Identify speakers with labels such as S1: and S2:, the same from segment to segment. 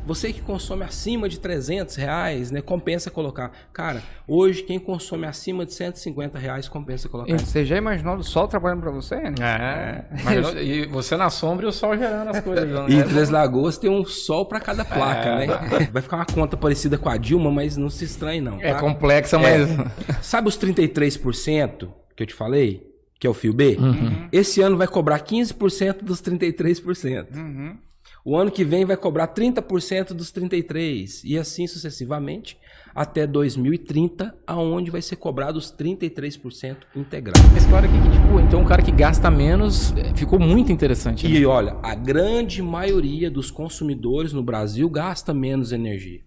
S1: Você que consome acima de R$300, né? Compensa colocar. Cara, hoje quem consome acima de R$150 compensa colocar.
S2: Você já imaginou o sol trabalhando pra você, né?
S3: E você na sombra e o sol gerando as coisas. Né?
S1: E em Três Lagoas tem um sol pra cada placa, né? Vai ficar uma conta parecida com a Dilma, mas não se estranhe não. Tá?
S3: É complexa, mas...
S1: Sabe os 33% que eu te falei? Que é o fio B? Esse ano vai cobrar 15% dos 33%. O ano que vem vai cobrar 30% dos 33%. E assim sucessivamente, até 2030, aonde vai ser cobrado os 33% integrais.
S3: Esse cara aqui, que, tipo, então o cara que gasta menos, ficou muito interessante. Né?
S1: E olha, a grande maioria dos consumidores no Brasil gasta menos energia.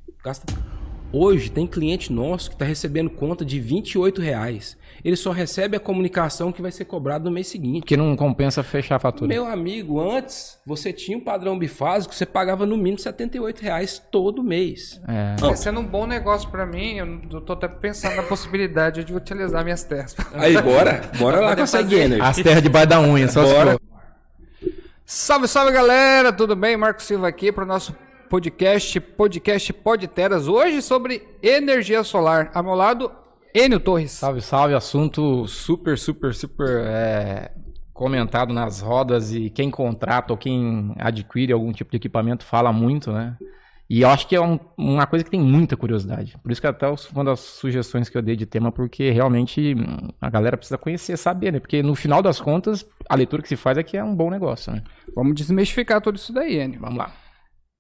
S1: Hoje tem cliente nosso que está recebendo conta de R$28. Ele só recebe a comunicação que vai ser cobrada no mês seguinte.
S3: Que não compensa fechar a fatura.
S1: Meu amigo, antes você tinha um padrão bifásico, você pagava no mínimo R$78 todo mês.
S2: Tá sendo um bom negócio para mim. Eu tô até pensando na possibilidade de utilizar minhas terras.
S1: Aí, bora lá com a Seg Energy.
S3: As terras debaixo da unha, só
S1: Bora.
S3: se for.
S2: Salve, salve, galera! Tudo bem? Marco Silva aqui para o nosso podcast Podteras. Hoje sobre energia solar. Ao meu lado, Enio Torres.
S3: Salve, salve. Assunto super comentado nas rodas, e quem contrata ou quem adquire algum tipo de equipamento fala muito, né? E eu acho que é uma coisa que tem muita curiosidade. Por isso que até uma das sugestões que eu dei de tema, porque realmente a galera precisa conhecer, saber, né? Porque no final das contas, a leitura que se faz é que é um bom negócio, né?
S2: Vamos desmistificar tudo isso daí, Enio.
S3: Vamos lá.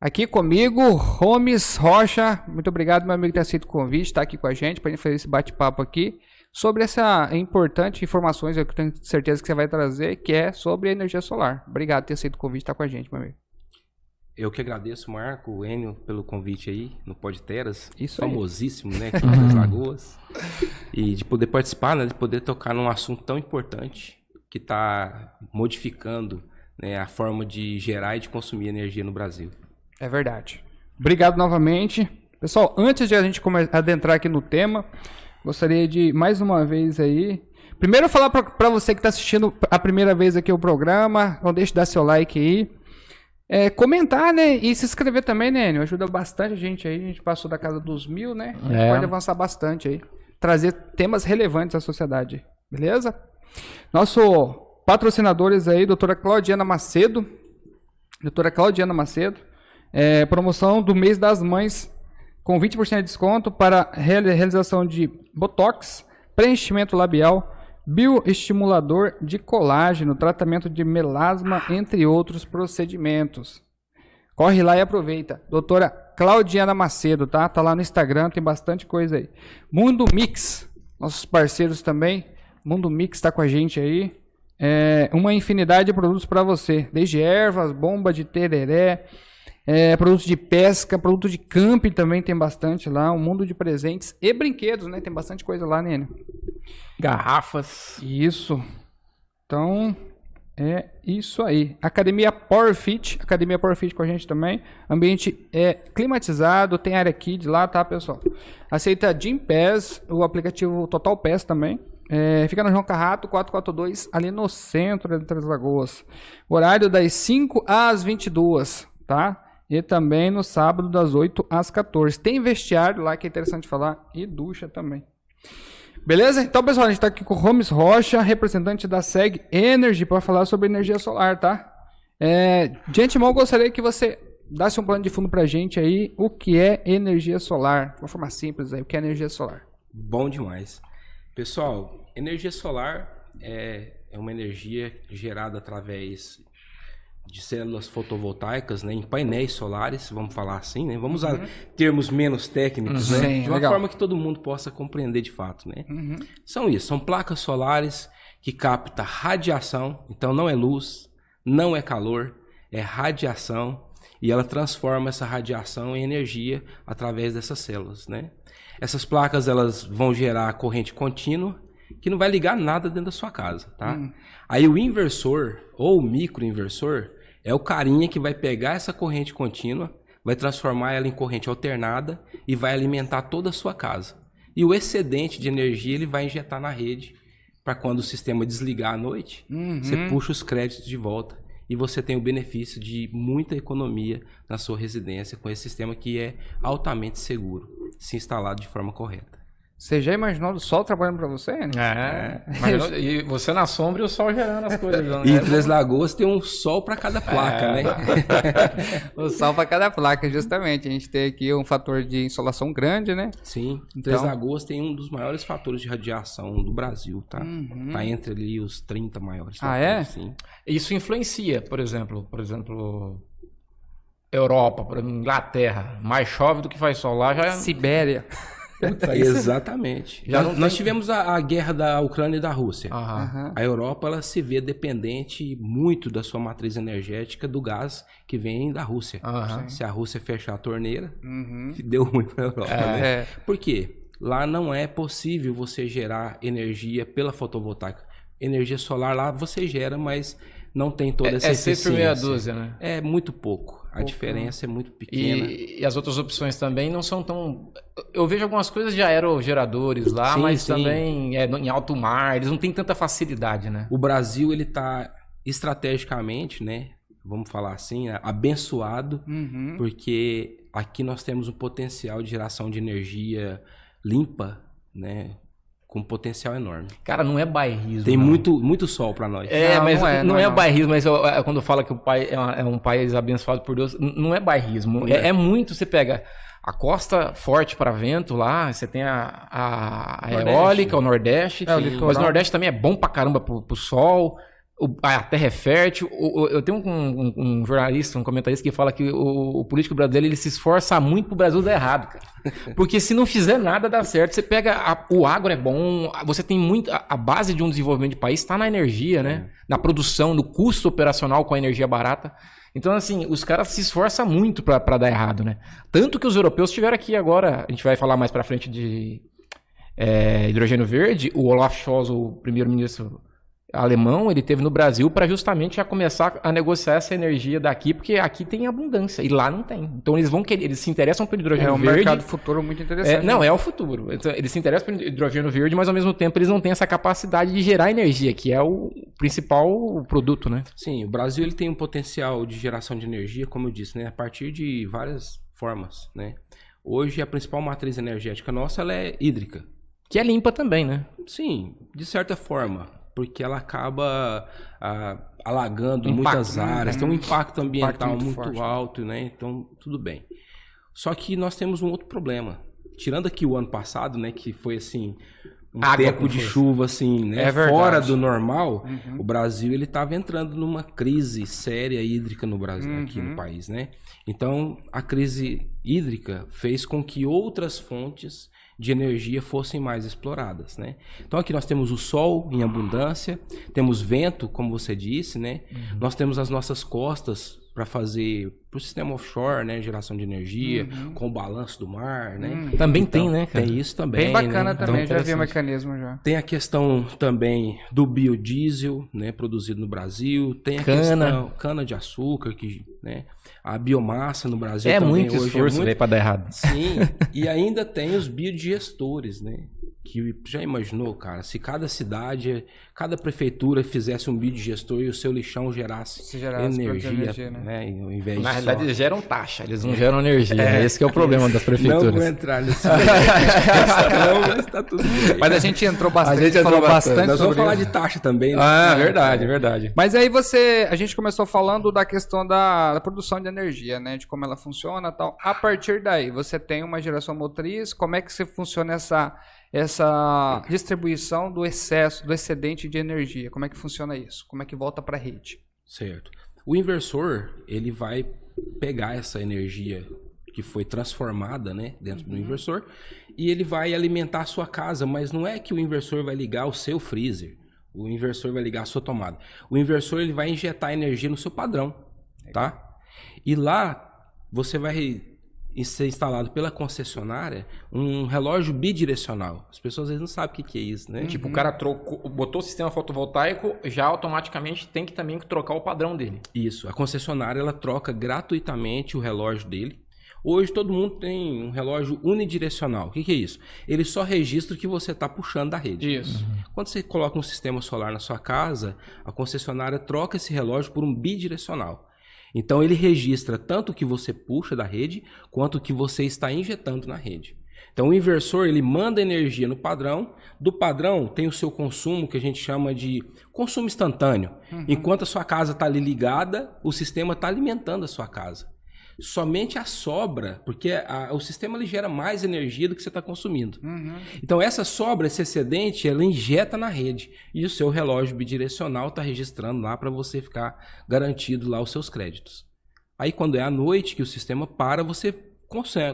S2: Aqui comigo, Romes Rocha. Muito obrigado, meu amigo, por ter aceito o convite, estar aqui com a gente, para a gente fazer esse bate-papo aqui sobre essa importante informações que eu tenho certeza que você vai trazer, que é sobre a energia solar. Obrigado por ter aceito o convite, estar com a gente, meu amigo.
S1: Eu que agradeço, Marco, Enio, pelo convite aí no Podteras.
S2: Isso aí.
S1: Famosíssimo, né? Aqui em Três Lagoas. E de poder participar, né? De poder tocar num assunto tão importante que está modificando, né, a forma de gerar e de consumir energia no Brasil.
S2: É verdade. Obrigado novamente. Pessoal, antes de a gente adentrar aqui no tema, gostaria de, mais uma vez aí, primeiro falar para você que está assistindo a primeira vez aqui o programa, não deixe de dar seu like aí, comentar, né, e se inscrever também, né, Enio? Ajuda bastante a gente aí, a gente passou da casa dos 1000, né, a gente pode avançar bastante aí, trazer temas relevantes à sociedade, beleza? Nosso patrocinadores aí, doutora Claudiana Macedo, promoção do mês das mães com 20% de desconto para realização de botox, preenchimento labial, bioestimulador de colágeno, tratamento de melasma, entre outros procedimentos. Corre lá e aproveita. Doutora Claudiana Macedo, tá? Tá lá no Instagram, tem bastante coisa aí. Mundo Mix, nossos parceiros também. Mundo Mix está com a gente aí. Uma infinidade de produtos para você, desde ervas, bomba de tereré, produtos de pesca, produtos de camping também tem bastante lá, um mundo de presentes e brinquedos, né? Tem bastante coisa lá, né?
S3: Garrafas.
S2: Isso. Então, é isso aí. Academia Powerfit com a gente também. Ambiente climatizado, tem área Kids lá, tá, pessoal? Aceita Gympass, o aplicativo Total Pass também. Fica na João Carrato, 442, ali no centro de Três Lagoas. Horário das 5 às 22, tá? E também no sábado das 8 às 14. Tem vestiário lá que é interessante falar e ducha também. Beleza? Então, pessoal, a gente está aqui com o Romes Rocha, representante da Seg Energy, para falar sobre energia solar, tá? De antemão, eu gostaria que você desse um plano de fundo para a gente aí, o que é energia solar. De uma forma simples aí, o que é energia solar.
S1: Bom demais. Pessoal, energia solar é uma energia gerada através de células fotovoltaicas, né, em painéis solares, vamos falar assim, né? Vamos usar termos menos técnicos, né?
S2: Sim,
S1: De uma
S2: legal.
S1: forma que todo mundo possa compreender de fato, né? São placas solares que captam radiação, então não é luz, não é calor, é radiação, e ela transforma essa radiação em energia através dessas células, né? Essas placas, elas vão gerar corrente contínua, que não vai ligar nada dentro da sua casa, tá? Aí o inversor, ou o microinversor, é o carinha que vai pegar essa corrente contínua, vai transformar ela em corrente alternada e vai alimentar toda a sua casa. E o excedente de energia ele vai injetar na rede, para quando o sistema desligar à noite, você puxa os créditos de volta e você tem o benefício de muita economia na sua residência com esse sistema que é altamente seguro, se instalado de forma correta.
S2: Você já imaginou o sol trabalhando para você, né?
S3: Mas e você na sombra e o sol gerando as coisas. Né?
S1: E em Três Lagoas tem um sol para cada placa, né?
S2: O sol para cada placa, justamente. A gente tem aqui um fator de insolação grande, né?
S1: Sim,
S2: Então...
S1: Três Lagoas tem um dos maiores fatores de radiação do Brasil, tá? Tá entre ali os 30 maiores fatores.
S2: É?
S1: Sim.
S3: Isso influencia, por exemplo, Europa, por exemplo, Inglaterra, mais chove do que faz sol lá, já
S2: Sibéria.
S1: Exatamente. Nós tivemos a guerra da Ucrânia e da Rússia.
S2: Aham.
S1: A Europa ela se vê dependente muito da sua matriz energética do gás que vem da Rússia.
S3: Aham.
S1: Se a Rússia fechar a torneira,
S2: Uhum.
S1: deu ruim para a Europa. Né?
S2: É.
S1: Por quê? Lá não é possível você gerar energia pela fotovoltaica. Energia solar lá você gera, mas não tem toda essa
S3: sempre
S1: eficiência.
S3: meia dúzia, né?
S1: É muito pouco. A diferença é muito pequena.
S3: E as outras opções também não são tão... Eu vejo algumas coisas de aerogeradores lá,
S1: Sim,
S3: mas
S1: sim.
S3: também em alto mar, eles não têm tanta facilidade, né?
S1: O Brasil, ele está estrategicamente, né? Vamos falar assim, abençoado,
S2: Uhum.
S1: porque aqui nós temos um potencial de geração de energia limpa, né? Com potencial enorme.
S3: Cara, não é bairrismo.
S1: Tem
S3: não.
S1: muito sol para nós.
S2: Não,
S3: Mas
S2: não é,
S3: o bairrismo, mas quando fala que o pai é um país abençoado por Deus, não é bairrismo. É muito, você pega a costa forte para vento lá, você tem a eólica, o Nordeste,
S2: o litoral.
S3: mas o Nordeste também é bom pra caramba pro sol, a terra é fértil. Eu tenho um jornalista, um comentarista que fala que o político brasileiro ele se esforça muito pro Brasil dar errado, cara. Porque se não fizer nada, dá certo. Você pega o agro é bom, você tem muito... A base de um desenvolvimento de país está na energia, né? Na produção, no custo operacional com a energia barata. Então, assim, os caras se esforçam muito para dar errado, né? Tanto que os europeus tiveram aqui agora, a gente vai falar mais para frente de hidrogênio verde, o Olaf Scholz, o primeiro-ministro alemão, ele teve no Brasil para justamente já começar a negociar essa energia daqui, porque aqui tem abundância e lá não tem. Então eles vão querer, eles se interessam pelo hidrogênio
S2: É um
S3: verde.
S2: mercado futuro muito interessante.
S3: Não, é o futuro. Então, eles se interessam pelo hidrogênio verde, mas ao mesmo tempo eles não têm essa capacidade de gerar energia, que é o principal produto, né?
S1: Sim, o Brasil ele tem um potencial de geração de energia, como eu disse, né? A partir de várias formas, né? Hoje a principal matriz energética nossa ela é hídrica.
S3: Que é limpa também, né?
S1: Sim, de certa forma. Porque ela acaba alagando
S3: Impacto,
S1: muitas áreas, tem um impacto ambiental
S2: muito
S1: muito
S2: forte,
S1: alto, né? Então, tudo bem. Só que nós temos um outro problema. Tirando aqui o ano passado, né? Que foi, assim, um
S3: Água
S1: tempo
S3: com
S1: de
S3: força.
S1: chuva, assim, né?
S2: É verdade.
S1: Fora do normal, o Brasil, ele estava entrando numa crise séria hídrica no Brasil, aqui no país, né? Então, a crise hídrica fez com que outras fontes de energia fossem mais exploradas, né? Então aqui nós temos o sol em abundância, temos vento, como você disse, né? Nós temos as nossas costas para fazer pro sistema offshore, né? Geração de energia, com o balanço do mar, né?
S3: Também
S1: Então,
S3: tem, né, cara?
S1: Tem isso também,
S2: Bem bacana
S1: né?
S2: também,
S1: Então,
S2: já vi o
S3: interessante.
S2: mecanismo já.
S1: tem a questão também do biodiesel, né, produzido no Brasil. Tem a
S3: Cana.
S1: questão cana de açúcar, que, né, a biomassa no Brasil
S3: É
S1: também
S3: muito
S1: hoje
S3: esforço,
S1: muito...
S3: velho, pra dar errado.
S1: Sim, e ainda tem os biodigestores, né? Que já imaginou, cara, se cada cidade, cada prefeitura fizesse um biodigestor e o seu lixão gerasse
S2: Se gerasse
S1: energia,
S2: energia, né?
S1: né? Ao invés
S3: Na
S1: de
S3: realidade,
S1: só...
S3: eles geram taxa, eles não geram energia. Né? Esse que é o problema das
S1: Não vou
S3: prefeituras.
S1: entrar nesse questão, mas tá tudo bem.
S2: Mas a gente entrou bastante,
S3: A gente entrou
S2: falou
S3: bastante.
S2: bastante
S1: Nós vamos
S2: sobre
S1: falar
S2: isso.
S1: de taxa também, né?
S3: Ah, verdade, verdade.
S2: Mas aí a gente começou falando da questão da produção de energia, né? De como ela funciona e tal. A partir daí, você tem uma geração motriz, como é que se funciona essa distribuição do excesso, do excedente de energia? Como é que funciona isso? Como é que volta para a rede?
S1: Certo. O inversor, ele vai pegar essa energia que foi transformada, né, dentro do inversor, e ele vai alimentar a sua casa, mas não é que o inversor vai ligar o seu freezer, o inversor vai ligar a sua tomada. O inversor ele vai injetar energia no seu padrão, tá? E lá você vai ser instalado pela concessionária um relógio bidirecional. As pessoas às vezes não sabem o que é isso, né?
S3: Tipo, o cara botou o sistema fotovoltaico, já automaticamente tem que também trocar o padrão dele.
S1: Isso, a concessionária ela troca gratuitamente o relógio dele. Hoje todo mundo tem um relógio unidirecional. O que é isso? Ele só registra o que você está puxando da rede.
S2: Isso.
S1: Quando você coloca um sistema solar na sua casa, a concessionária troca esse relógio por um bidirecional. Então ele registra tanto o que você puxa da rede, quanto o que você está injetando na rede. Então o inversor ele manda energia no padrão, do padrão tem o seu consumo que a gente chama de consumo instantâneo. Enquanto a sua casa está ali ligada, o sistema está alimentando a sua casa. Somente a sobra, porque o sistema ele gera mais energia do que você está consumindo. Então essa sobra, esse excedente, ela injeta na rede. E o seu relógio bidirecional está registrando lá para você ficar garantido lá os seus créditos. Aí quando é à noite que o sistema para, você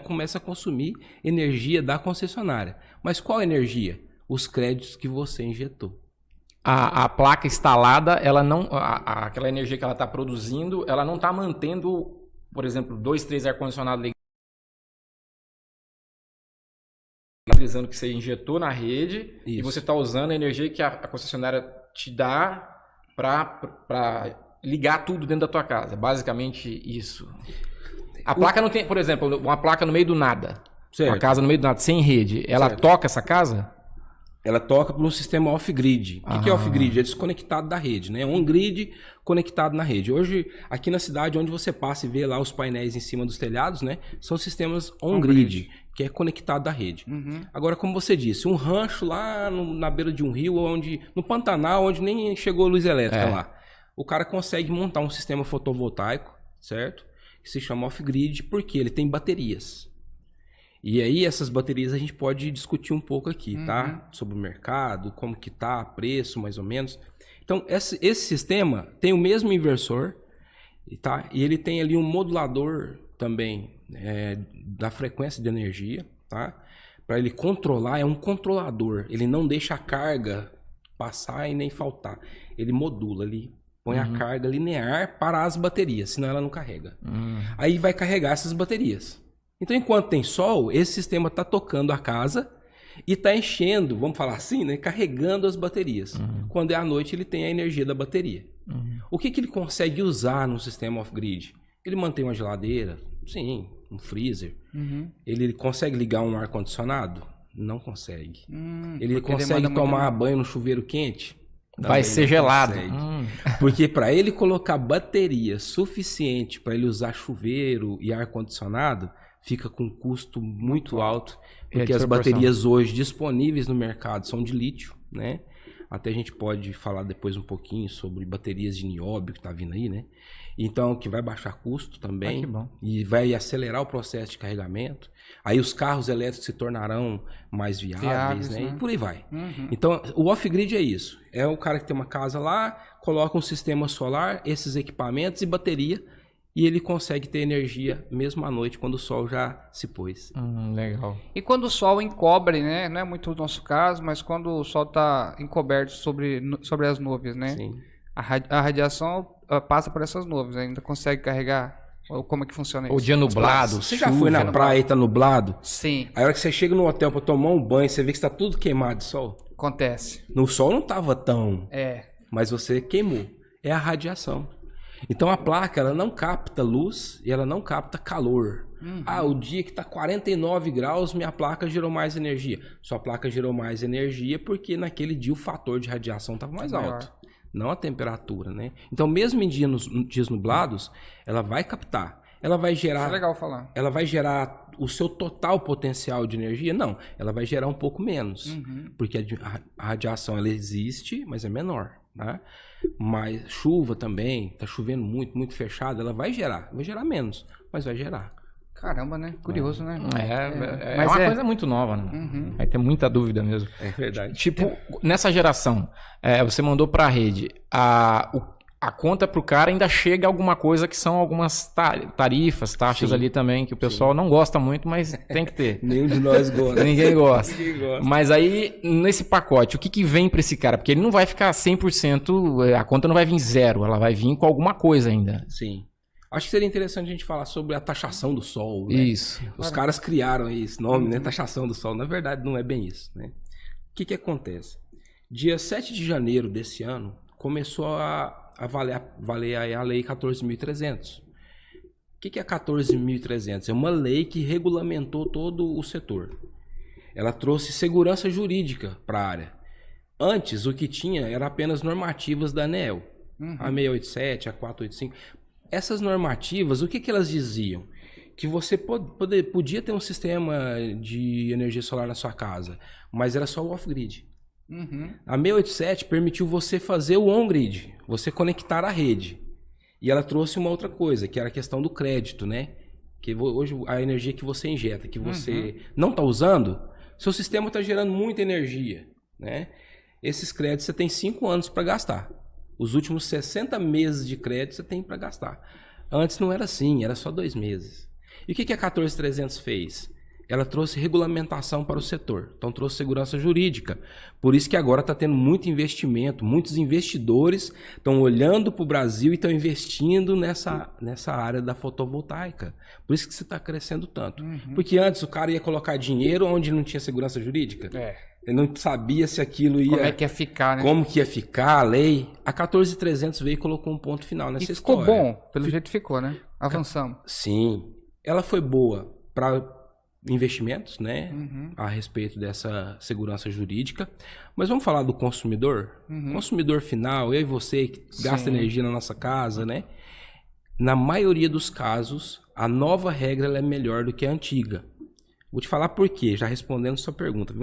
S1: começa a consumir energia da concessionária. Mas qual energia? Os créditos que você injetou.
S3: A placa instalada, ela não, aquela energia que ela está produzindo, ela não está mantendo, por exemplo, 2, 3 ar-condicionados ligados, utilizando o que você injetou na rede. Isso. E você está usando a energia que a concessionária te dá para ligar tudo dentro da tua casa. Basicamente isso. A placa não tem, por exemplo, uma placa no meio do nada.
S1: Certo.
S3: Uma casa no meio do nada, sem rede. Ela toca essa casa?
S1: Ela toca por um sistema off-grid. O que é off-grid? É desconectado da rede, né? On-grid conectado na rede. Hoje, aqui na cidade, onde você passa e vê lá os painéis em cima dos telhados, né? São sistemas on-grid, que é conectado da rede. Agora, como você disse, um rancho lá na beira de um rio, no Pantanal, onde nem chegou a luz elétrica lá. O cara consegue montar um sistema fotovoltaico, certo? Que se chama off-grid, porque ele tem baterias. E aí, essas baterias a gente pode discutir um pouco aqui, tá? Sobre o mercado, como que tá, preço, mais ou menos. Então, esse sistema tem o mesmo inversor, tá? E ele tem ali um modulador também da frequência de energia, tá? Para ele controlar, é um controlador. Ele não deixa a carga passar e nem faltar. Ele modula ali. Põe a carga linear para as baterias, senão ela não carrega. Aí vai carregar essas baterias. Então, enquanto tem sol, esse sistema está tocando a casa e está enchendo, vamos falar assim, né? Carregando as baterias. Quando é à noite, ele tem a energia da bateria. O que ele consegue usar no sistema off-grid? Ele mantém uma geladeira? Sim, um freezer. Ele consegue ligar um ar-condicionado? Não consegue. Ele consegue tomar banho no chuveiro quente?
S3: Vai ser gelado.
S1: Porque para ele colocar bateria suficiente para ele usar chuveiro e ar-condicionado, fica com um custo muito alto. Porque as baterias hoje disponíveis no mercado são de lítio, né? Até a gente pode falar depois um pouquinho sobre baterias de nióbio que está vindo aí, né? Então, que vai baixar custo também.
S3: Que bom.
S1: E vai acelerar o processo de carregamento. Aí os carros elétricos se tornarão mais viáveis, né? E por aí vai. Então, o off-grid é isso. É o cara que tem uma casa lá, coloca um sistema solar, esses equipamentos e bateria, e ele consegue ter energia mesmo à noite, quando o sol já se pôs.
S3: Legal.
S2: E quando o sol encobre, né? Não é muito o nosso caso, mas quando o sol está encoberto sobre as nuvens, né?
S1: Sim.
S2: A radiação passa por essas nuvens, ainda consegue carregar? Ou como é que funciona isso?
S3: O dia nublado,
S1: Você já foi na praia e tá nublado?
S2: Sim.
S1: Aí a hora que você chega no hotel para tomar um banho, você vê que está tudo queimado de sol.
S2: Acontece.
S1: No sol não tava tão,
S2: É.
S1: mas você queimou. É a radiação. Então a placa, ela não capta luz e ela não capta calor. O dia que tá 49 graus, minha placa gerou mais energia. Sua placa gerou mais energia porque naquele dia o fator de radiação estava mais alto. Não a temperatura, né? Então mesmo em dias nublados, ela vai captar. Ela vai gerar...
S2: Isso é legal falar.
S1: Ela vai gerar o seu total potencial de energia? Não. Ela vai gerar um pouco menos. Porque a radiação, ela existe, mas é menor, né? Mas chuva também, tá chovendo muito, muito fechado, ela vai gerar menos, mas vai gerar.
S2: Caramba, né? Curioso, né?
S3: É uma coisa muito nova, né? Vai ter muita dúvida mesmo.
S1: É verdade.
S3: Tipo, nessa geração, você mandou pra rede, a conta pro cara ainda chega alguma coisa que são algumas tarifas, taxas ali também, que o pessoal não gosta muito, mas tem que ter.
S1: Nenhum de nós gosta.
S3: Ninguém gosta. Mas aí, nesse pacote, o que vem pra esse cara? Porque ele não vai ficar 100%, a conta não vai vir zero, ela vai vir com alguma coisa ainda.
S1: Sim. Acho que seria interessante a gente falar sobre a taxação do sol, né?
S3: Isso.
S1: Os caras criaram esse nome, né? Taxação do sol. Na verdade, não é bem isso, né? O que acontece? Dia 7 de janeiro desse ano, começou a valer a Lei 14.300. O que é a 14.300? É uma lei que regulamentou todo o setor. Ela trouxe segurança jurídica para a área. Antes, o que tinha era apenas normativas da ANEEL. A 687, a 485. Essas normativas, o que elas diziam? Que você podia ter um sistema de energia solar na sua casa, mas era só o off-grid. A 687 permitiu você fazer o on-grid, você conectar a rede. E ela trouxe uma outra coisa, que era a questão do crédito, né? Que hoje a energia que você injeta, que você não está usando, seu sistema está gerando muita energia, né? Esses créditos você tem 5 anos para gastar. Os últimos 60 meses de crédito você tem para gastar. Antes não era assim, era só 2 meses. E o que a 14.300 fez? Ela trouxe regulamentação para o setor. Então trouxe segurança jurídica. Por isso que agora está tendo muito investimento. Muitos investidores estão olhando para o Brasil e estão investindo nessa área da fotovoltaica. Por isso que você está crescendo tanto. Porque antes o cara ia colocar dinheiro onde não tinha segurança jurídica. Ele não sabia se aquilo ia...
S2: Como é que ia ficar, né?
S1: Como que ia ficar a lei. A 14.300 veio e colocou um ponto final nessa história.
S2: Ficou bom. Pelo jeito ficou, né? Avançamos.
S1: Sim. Ela foi boa para investimentos, né? A respeito dessa segurança jurídica. Mas vamos falar do consumidor? Consumidor final, eu e você que gasta energia na nossa casa, né? Na maioria dos casos, a nova regra ela é melhor do que a antiga. Vou te falar por quê, já respondendo sua pergunta.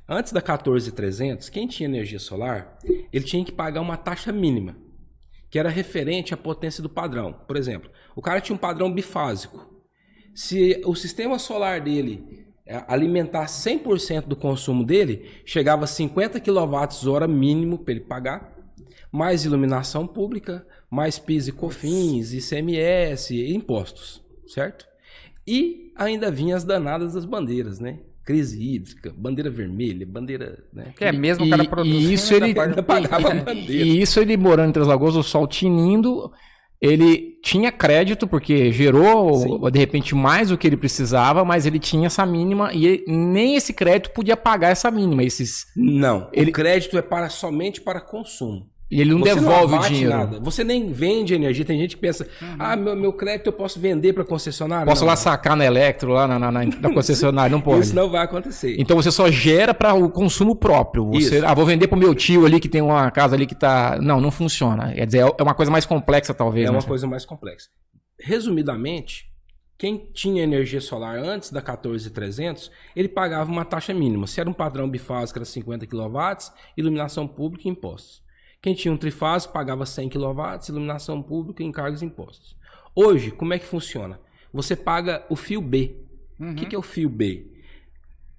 S1: Antes da 14.300, quem tinha energia solar, ele tinha que pagar uma taxa mínima, que era referente à potência do padrão. Por exemplo, o cara tinha um padrão bifásico. Se o sistema solar dele alimentasse 100% do consumo dele, chegava a 50 kWh mínimo para ele pagar, mais iluminação pública, mais PIS e COFINS, ICMS e impostos, certo? E ainda vinha as danadas das bandeiras, né? Crise hídrica, bandeira vermelha, bandeira... Né?
S2: Que é mesmo o cara produzindo,
S3: e isso ele
S1: ainda pagava a bandeira.
S3: E isso ele morando em Três Lagoas, o sol tinindo... Ele tinha crédito, porque gerou, de repente, mais do que ele precisava, mas ele tinha essa mínima e nem esse crédito podia pagar essa mínima.
S1: Não, o crédito é somente para consumo.
S3: E ele não devolve o dinheiro.
S1: Nada. Você nem vende energia. Tem gente que pensa, meu crédito eu posso vender para concessionária.
S3: Posso lá sacar na Electro, lá na concessionária, não pode.
S1: Isso não vai acontecer.
S3: Então você só gera para o consumo próprio. Você, vou vender para o meu tio ali que tem uma casa ali que tá... Não funciona. Quer dizer, é uma coisa mais complexa talvez.
S1: É uma coisa mais complexa. Resumidamente, quem tinha energia solar antes da 14.300, ele pagava uma taxa mínima. Se era um padrão bifásico, era 50 kW, iluminação pública e impostos. Quem tinha um trifásico pagava 100 kW, iluminação pública, encargos e impostos. Hoje, como é que funciona? Você paga o fio B. O que é o fio B?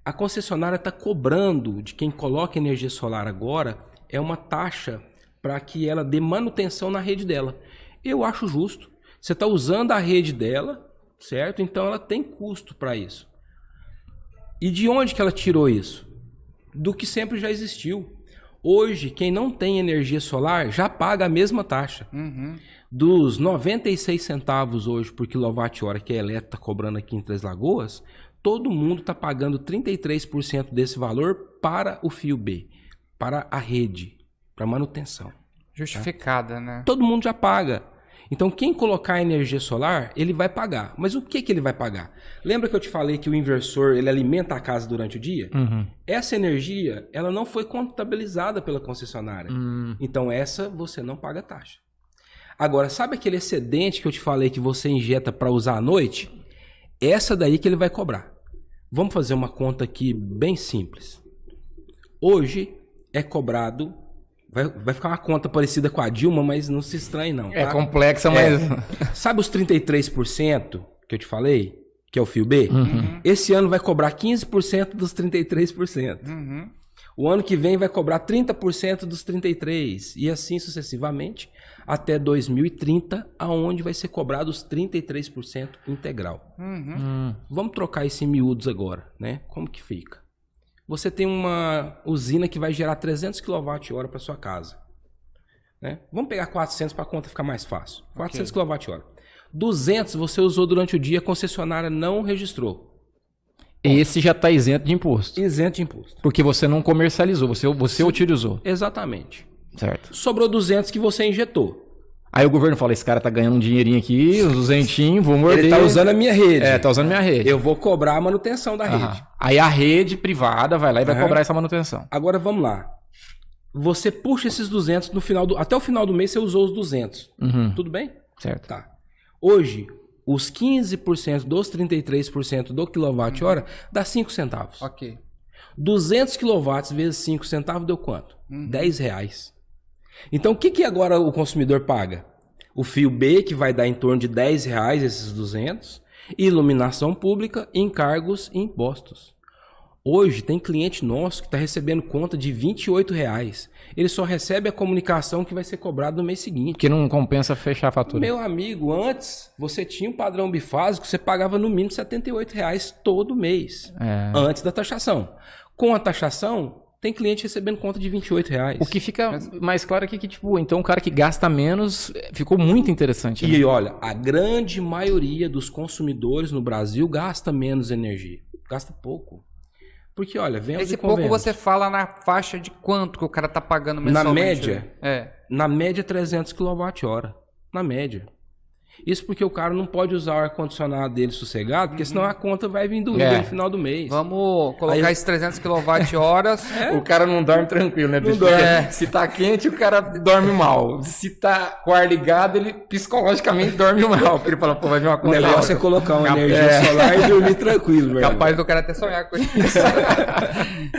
S1: A concessionária está cobrando de quem coloca energia solar agora é uma taxa para que ela dê manutenção na rede dela. Eu acho justo. Você está usando a rede dela, certo? Então ela tem custo para isso. E de onde que ela tirou isso? Do que sempre já existiu. Hoje, quem não tem energia solar já paga a mesma taxa. Dos 96 centavos hoje por quilowatt-hora que a Eletro está cobrando aqui em Três Lagoas, todo mundo está pagando 33% desse valor para o fio B, para a rede, para manutenção.
S2: Justificada, tá? Né?
S1: Todo mundo já paga. Então, quem colocar energia solar, ele vai pagar. Mas o que ele vai pagar? Lembra que eu te falei que o inversor ele alimenta a casa durante o dia? Essa energia, ela não foi contabilizada pela concessionária. Então, essa você não paga taxa. Agora, sabe aquele excedente que eu te falei que você injeta para usar à noite? Essa daí que ele vai cobrar. Vamos fazer uma conta aqui bem simples. Hoje é cobrado... Vai ficar uma conta parecida com a Dilma, mas não se estranhe não. Tá?
S3: É complexa, mas...
S1: Sabe os 33% que eu te falei? Que é o fio B? Esse ano vai cobrar 15% dos 33%. O ano que vem vai cobrar 30% dos 33%. E assim sucessivamente até 2030, aonde vai ser cobrado os 33% integral. Vamos trocar isso em miúdos agora, né? Como que fica? Você tem uma usina que vai gerar 300 kWh para sua casa. Né? Vamos pegar 400 para a conta ficar mais fácil. 400 kWh. 200 você usou durante o dia, a concessionária não registrou.
S3: Esse já está isento de imposto.
S1: Isento de imposto.
S3: Porque você não comercializou, você utilizou.
S1: Exatamente.
S3: Certo.
S1: Sobrou 200 que você injetou.
S3: Aí o governo fala, esse cara tá ganhando um dinheirinho aqui, uns 200, vou morder.
S1: Ele tá usando a minha rede.
S3: Tá usando a minha rede.
S1: Eu vou cobrar a manutenção da rede.
S3: Aí a rede privada vai lá e vai cobrar essa manutenção.
S1: Agora vamos lá. Você puxa esses 200 no final até o final do mês você usou os 200. Tudo bem?
S3: Certo.
S1: Tá. Hoje, os 15% dos 33% do quilowatt-hora dá 5 centavos.
S2: Ok.
S1: 200 quilowatts vezes 5 centavos deu quanto? R$10. Então, o que agora o consumidor paga? O fio B, que vai dar em torno de R$10 esses 200, iluminação pública, encargos e impostos. Hoje, tem cliente nosso que está recebendo conta de R$28. Ele só recebe a comunicação que vai ser cobrada no mês seguinte.
S3: Porque não compensa fechar a fatura.
S1: Meu amigo, antes você tinha um padrão bifásico, você pagava no mínimo R$78 todo mês, antes da taxação. Com a taxação, tem cliente recebendo conta de R$28.
S3: O que fica mais claro aqui é que, tipo, então o cara que gasta menos ficou muito interessante. Né?
S1: E olha, a grande maioria dos consumidores no Brasil gasta menos energia. Gasta pouco. Porque, olha, vemos
S2: Esse
S1: e
S2: pouco
S1: convenhamos.
S2: você fala na faixa de quanto que o cara tá pagando mensalmente?
S1: Na média 300 kWh. Na média. Isso porque o cara não pode usar o ar-condicionado dele sossegado, porque senão a conta vai vir doída no final do mês.
S2: Vamos colocar esses 300 kWh.
S3: O cara não dorme tranquilo, né, bicho? Se tá quente, o cara dorme mal. Se tá com o ar ligado, ele psicologicamente dorme mal. Porque ele fala, pô, vai vir uma
S1: O
S3: conta.
S1: negócio é colocar uma energia solar e dormir tranquilo, velho.
S2: Capaz do cara até sonhar com isso.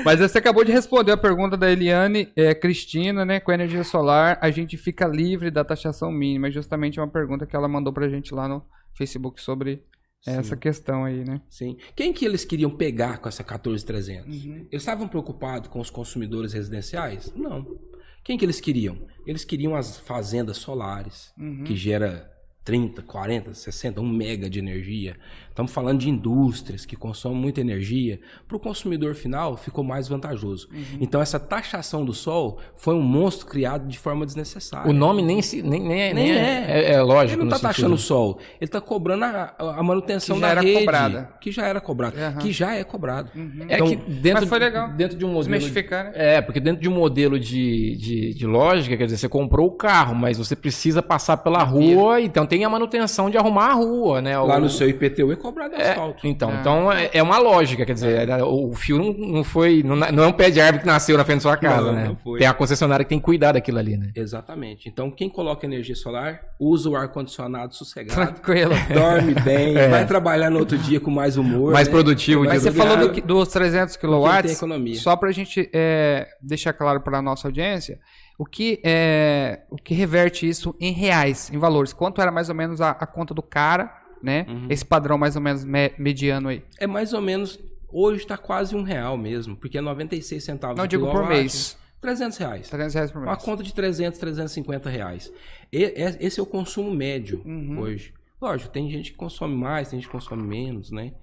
S2: Mas você acabou de responder a pergunta da Eliane Cristina, né? Com energia solar, a gente fica livre da taxação mínima. É justamente uma pergunta que ela mandou pra gente lá no Facebook sobre essa questão aí, né?
S1: Sim. Quem que eles queriam pegar com essa 14.300? Eles estavam preocupados com os consumidores residenciais? Não. Quem que eles queriam? Eles queriam as fazendas solares, que gera 30, 40, 60, 1 mega de energia. Estamos falando de indústrias que consomem muita energia. Para o consumidor final, ficou mais vantajoso. Então, essa taxação do sol foi um monstro criado de forma desnecessária.
S3: O nome nem é lógico.
S1: Ele não está taxando o sol. Ele está cobrando a manutenção
S2: que
S1: da rede.
S2: Que já era cobrada.
S1: Que já é cobrado.
S3: É que dentro,
S2: mas foi legal.
S3: Dentro de um modelo...
S2: Desmistificar, né?
S3: Porque dentro de um modelo de lógica, quer dizer, você comprou o carro, mas você precisa passar pela rua, então tem a manutenção de arrumar a rua, né?
S1: Lá no seu IPTU é cobrado asfalto.
S3: Então é uma lógica, quer dizer, o fio não é um pé de árvore que nasceu na frente da sua casa, né? Tem a concessionária que tem que cuidar daquilo ali, né?
S1: Exatamente. Então, quem coloca energia solar, usa o ar-condicionado sossegado,
S2: tranquilo,
S1: dorme bem, vai trabalhar no outro dia com mais humor.
S3: Mais produtivo.
S2: Mas você falou dos 300 kW,
S1: economia.
S2: Só pra gente deixar claro para a nossa audiência, o que reverte isso em reais, em valores? Quanto era mais ou menos a conta do cara, né? Esse padrão mais ou menos mediano aí.
S1: É mais ou menos, hoje está quase R$1 mesmo, porque é 96 centavos
S2: Não, digo por mês.
S1: R$300.
S2: R$300 por mês.
S1: Uma conta de R$300, R$350. Esse é o consumo médio hoje. Lógico, tem gente que consome mais, tem gente que consome menos, né?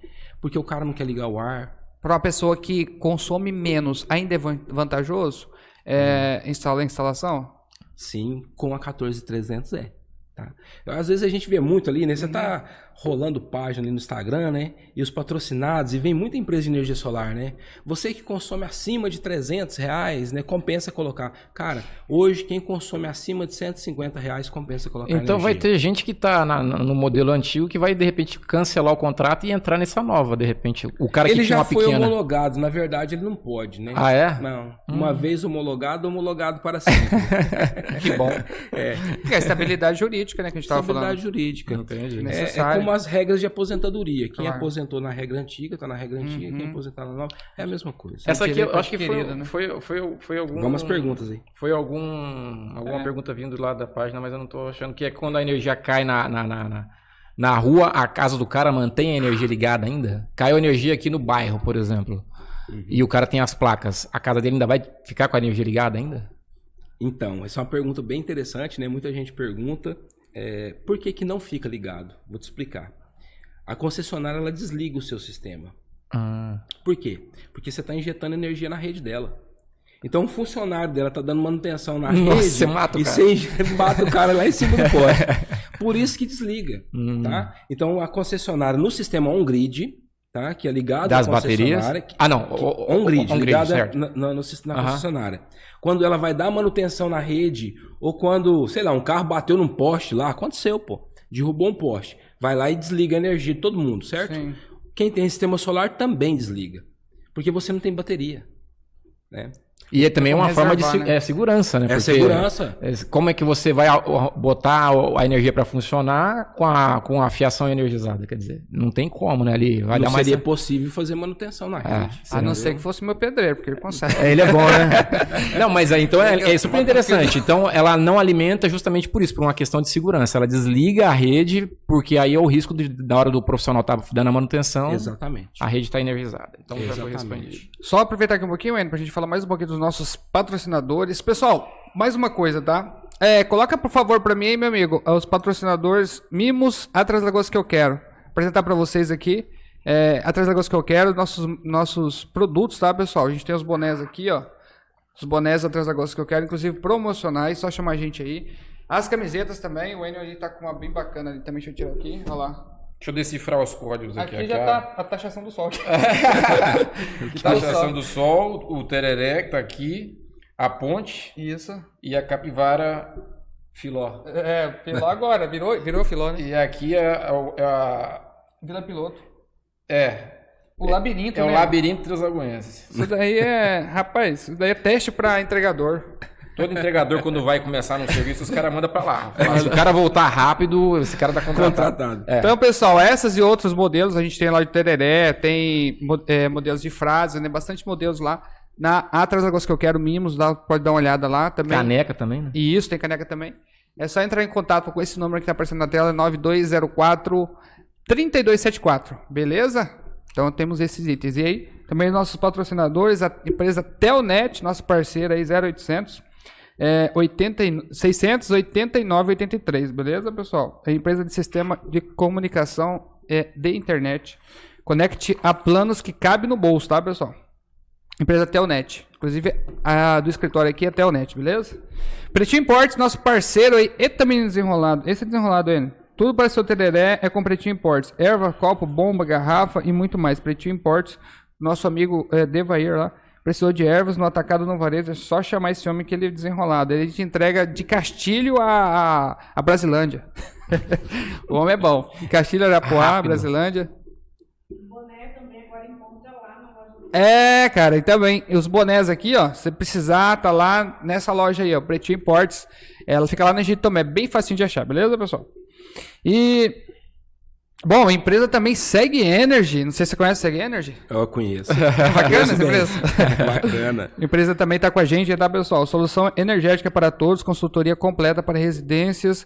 S1: Porque o cara não quer ligar o ar.
S2: Para uma pessoa que consome menos, ainda é vantajoso instalar a instalação?
S1: Sim, com a 14.300 é. Tá? Às vezes a gente vê muito ali, né? Você tá rolando página ali no Instagram, né? E os patrocinados, e vem muita empresa de energia solar, né? Você que consome acima de R$300, né? Compensa colocar. Cara, hoje quem consome acima de R$150 compensa colocar
S3: então
S1: energia.
S3: Vai ter gente que tá no modelo antigo que vai de repente cancelar o contrato e entrar nessa nova, de repente. O cara que
S1: ele
S3: tinha
S1: já
S3: uma
S1: foi
S3: pequena...
S1: homologado, na verdade ele não pode, né?
S3: Ah, é?
S1: Não. Uma vez homologado para sempre.
S2: Que bom. É a estabilidade jurídica, né? Que a gente tava falando.
S1: Estabilidade jurídica.
S3: Entendi.
S1: É como as regras de aposentadoria. Quem aposentou na regra antiga, está na regra antiga. Quem aposentar na nova, é a mesma coisa.
S3: Essa aqui eu acho que
S2: né?
S3: foi algum...
S1: Vamos às perguntas aí.
S3: Foi alguma pergunta vindo lá da página, mas eu não tô achando que é quando a energia cai na rua, a casa do cara mantém a energia ligada ainda? Caiu energia aqui no bairro, por exemplo, e o cara tem as placas, a casa dele ainda vai ficar com a energia ligada ainda?
S1: Então, essa é uma pergunta bem interessante, né? Muita gente pergunta por que não fica ligado. Vou te explicar. A concessionária, ela desliga o seu sistema. Por quê? Porque você está injetando energia na rede dela. Então, o funcionário dela está dando manutenção na rede
S3: você mata o cara.
S1: E você mata o cara lá em cima do poste. Por isso que desliga. Tá? Então, a concessionária, no sistema on-grid, tá? Que é ligado
S3: Das
S1: à
S3: baterias?
S1: concessionária.
S3: Não.
S1: On-grid, ligado
S3: certo.
S1: na concessionária. Quando ela vai dar manutenção na rede, ou quando, sei lá, um carro bateu num poste lá, aconteceu, pô. Derrubou um poste. Vai lá e desliga a energia de todo mundo, certo?
S2: Sim.
S1: Quem tem sistema solar também desliga. Porque você não tem bateria, né?
S3: E é também uma forma de
S2: reservar, né?
S3: segurança, né?
S1: É
S3: Porque
S1: segurança.
S3: Como é que você vai botar a energia para funcionar com a fiação energizada? Quer dizer, não tem como, né? Ali vai
S1: Não
S3: dar mais.
S1: seria possível fazer manutenção na rede.
S2: A não ser que fosse meu pedreiro, porque ele consegue.
S3: Ele é bom, né? Não, mas aí, então é super interessante. Então ela não alimenta justamente por isso, por uma questão de segurança. Ela desliga a rede, porque aí é o risco da hora do profissional estar dando a manutenção.
S1: Exatamente.
S3: A rede está energizada. Então já foi
S1: Exatamente.
S3: respondido.
S2: Só aproveitar aqui um pouquinho, Wayne, pra gente falar mais um pouquinho dos nossos patrocinadores. Pessoal, mais uma coisa, tá? Coloca, por favor, pra mim aí, meu amigo, os patrocinadores Mimos Atrás Lagoas que eu quero. Apresentar pra vocês aqui. Atrás Lagoas que eu quero, nossos produtos, tá, pessoal? A gente tem os bonés aqui, ó. Os bonés Atrás Lagoas que eu quero, inclusive promocionais, só chamar a gente aí. As camisetas também, o Wayne ali tá com uma bem bacana ali também, deixa eu tirar aqui, olha lá.
S3: Deixa eu decifrar os códigos aqui.
S2: Aqui já tá a taxação do sol.
S3: Taxação do sol, o tereré que tá aqui, a ponte
S2: Isso.
S3: e a capivara filó.
S2: Filó agora, virou filó, né?
S3: E aqui é a...
S2: Vila Piloto.
S3: É.
S2: O labirinto,
S3: É
S2: né?
S3: o labirinto transagoenses.
S2: Isso daí rapaz, isso daí é teste pra entregador.
S3: Todo entregador, quando vai começar no serviço, os caras mandam pra lá. Se o cara voltar rápido, esse cara tá contratado.
S2: Então, pessoal, essas e outros modelos, a gente tem lá de tereré, tem modelos de frase, né? Bastante modelos lá. Na Atrás Lagoas que eu quero, Mimos, lá, pode dar uma olhada lá também.
S3: Caneca também, né?
S2: E isso, tem caneca também. É só entrar em contato com esse número que tá aparecendo na tela, 9204-3274, beleza? Então temos esses itens. E aí, também nossos patrocinadores, a empresa Telnet, nosso parceiro aí, 0800 689,83, beleza, pessoal? É a empresa de sistema de comunicação de internet. Conecte a planos que cabe no bolso, tá, pessoal? Empresa Telnet. Inclusive, a do escritório aqui é Telnet, beleza? Pretinho Imports, nosso parceiro aí. Eita, menino desenrolado. Esse é desenrolado aí, né? Tudo para seu tereré é com Pretinho Imports. Erva, copo, bomba, garrafa e muito mais. Pretinho Imports, nosso amigo Devair lá. Precisou de ervas no atacado no varejo, é só chamar esse homem que ele é desenrolado. Ele te entrega de Castilho a Brasilândia. O homem é bom. De Castilho, Arapuá, Brasilândia.
S4: O boné também agora encontra lá na loja do...
S2: Cara, e também os bonés aqui, ó, se precisar, tá lá nessa loja aí, ó, Pretinho Imports. Ela fica lá na Egito também, é bem facinho de achar, beleza, pessoal? E... Bom, a empresa também Seg Energy. Não sei se você conhece Seg Energy.
S1: Eu conheço.
S2: Bacana essa empresa.
S1: Bacana.
S2: A empresa também está com a gente, tá, pessoal? Solução energética para todos, consultoria completa para residências,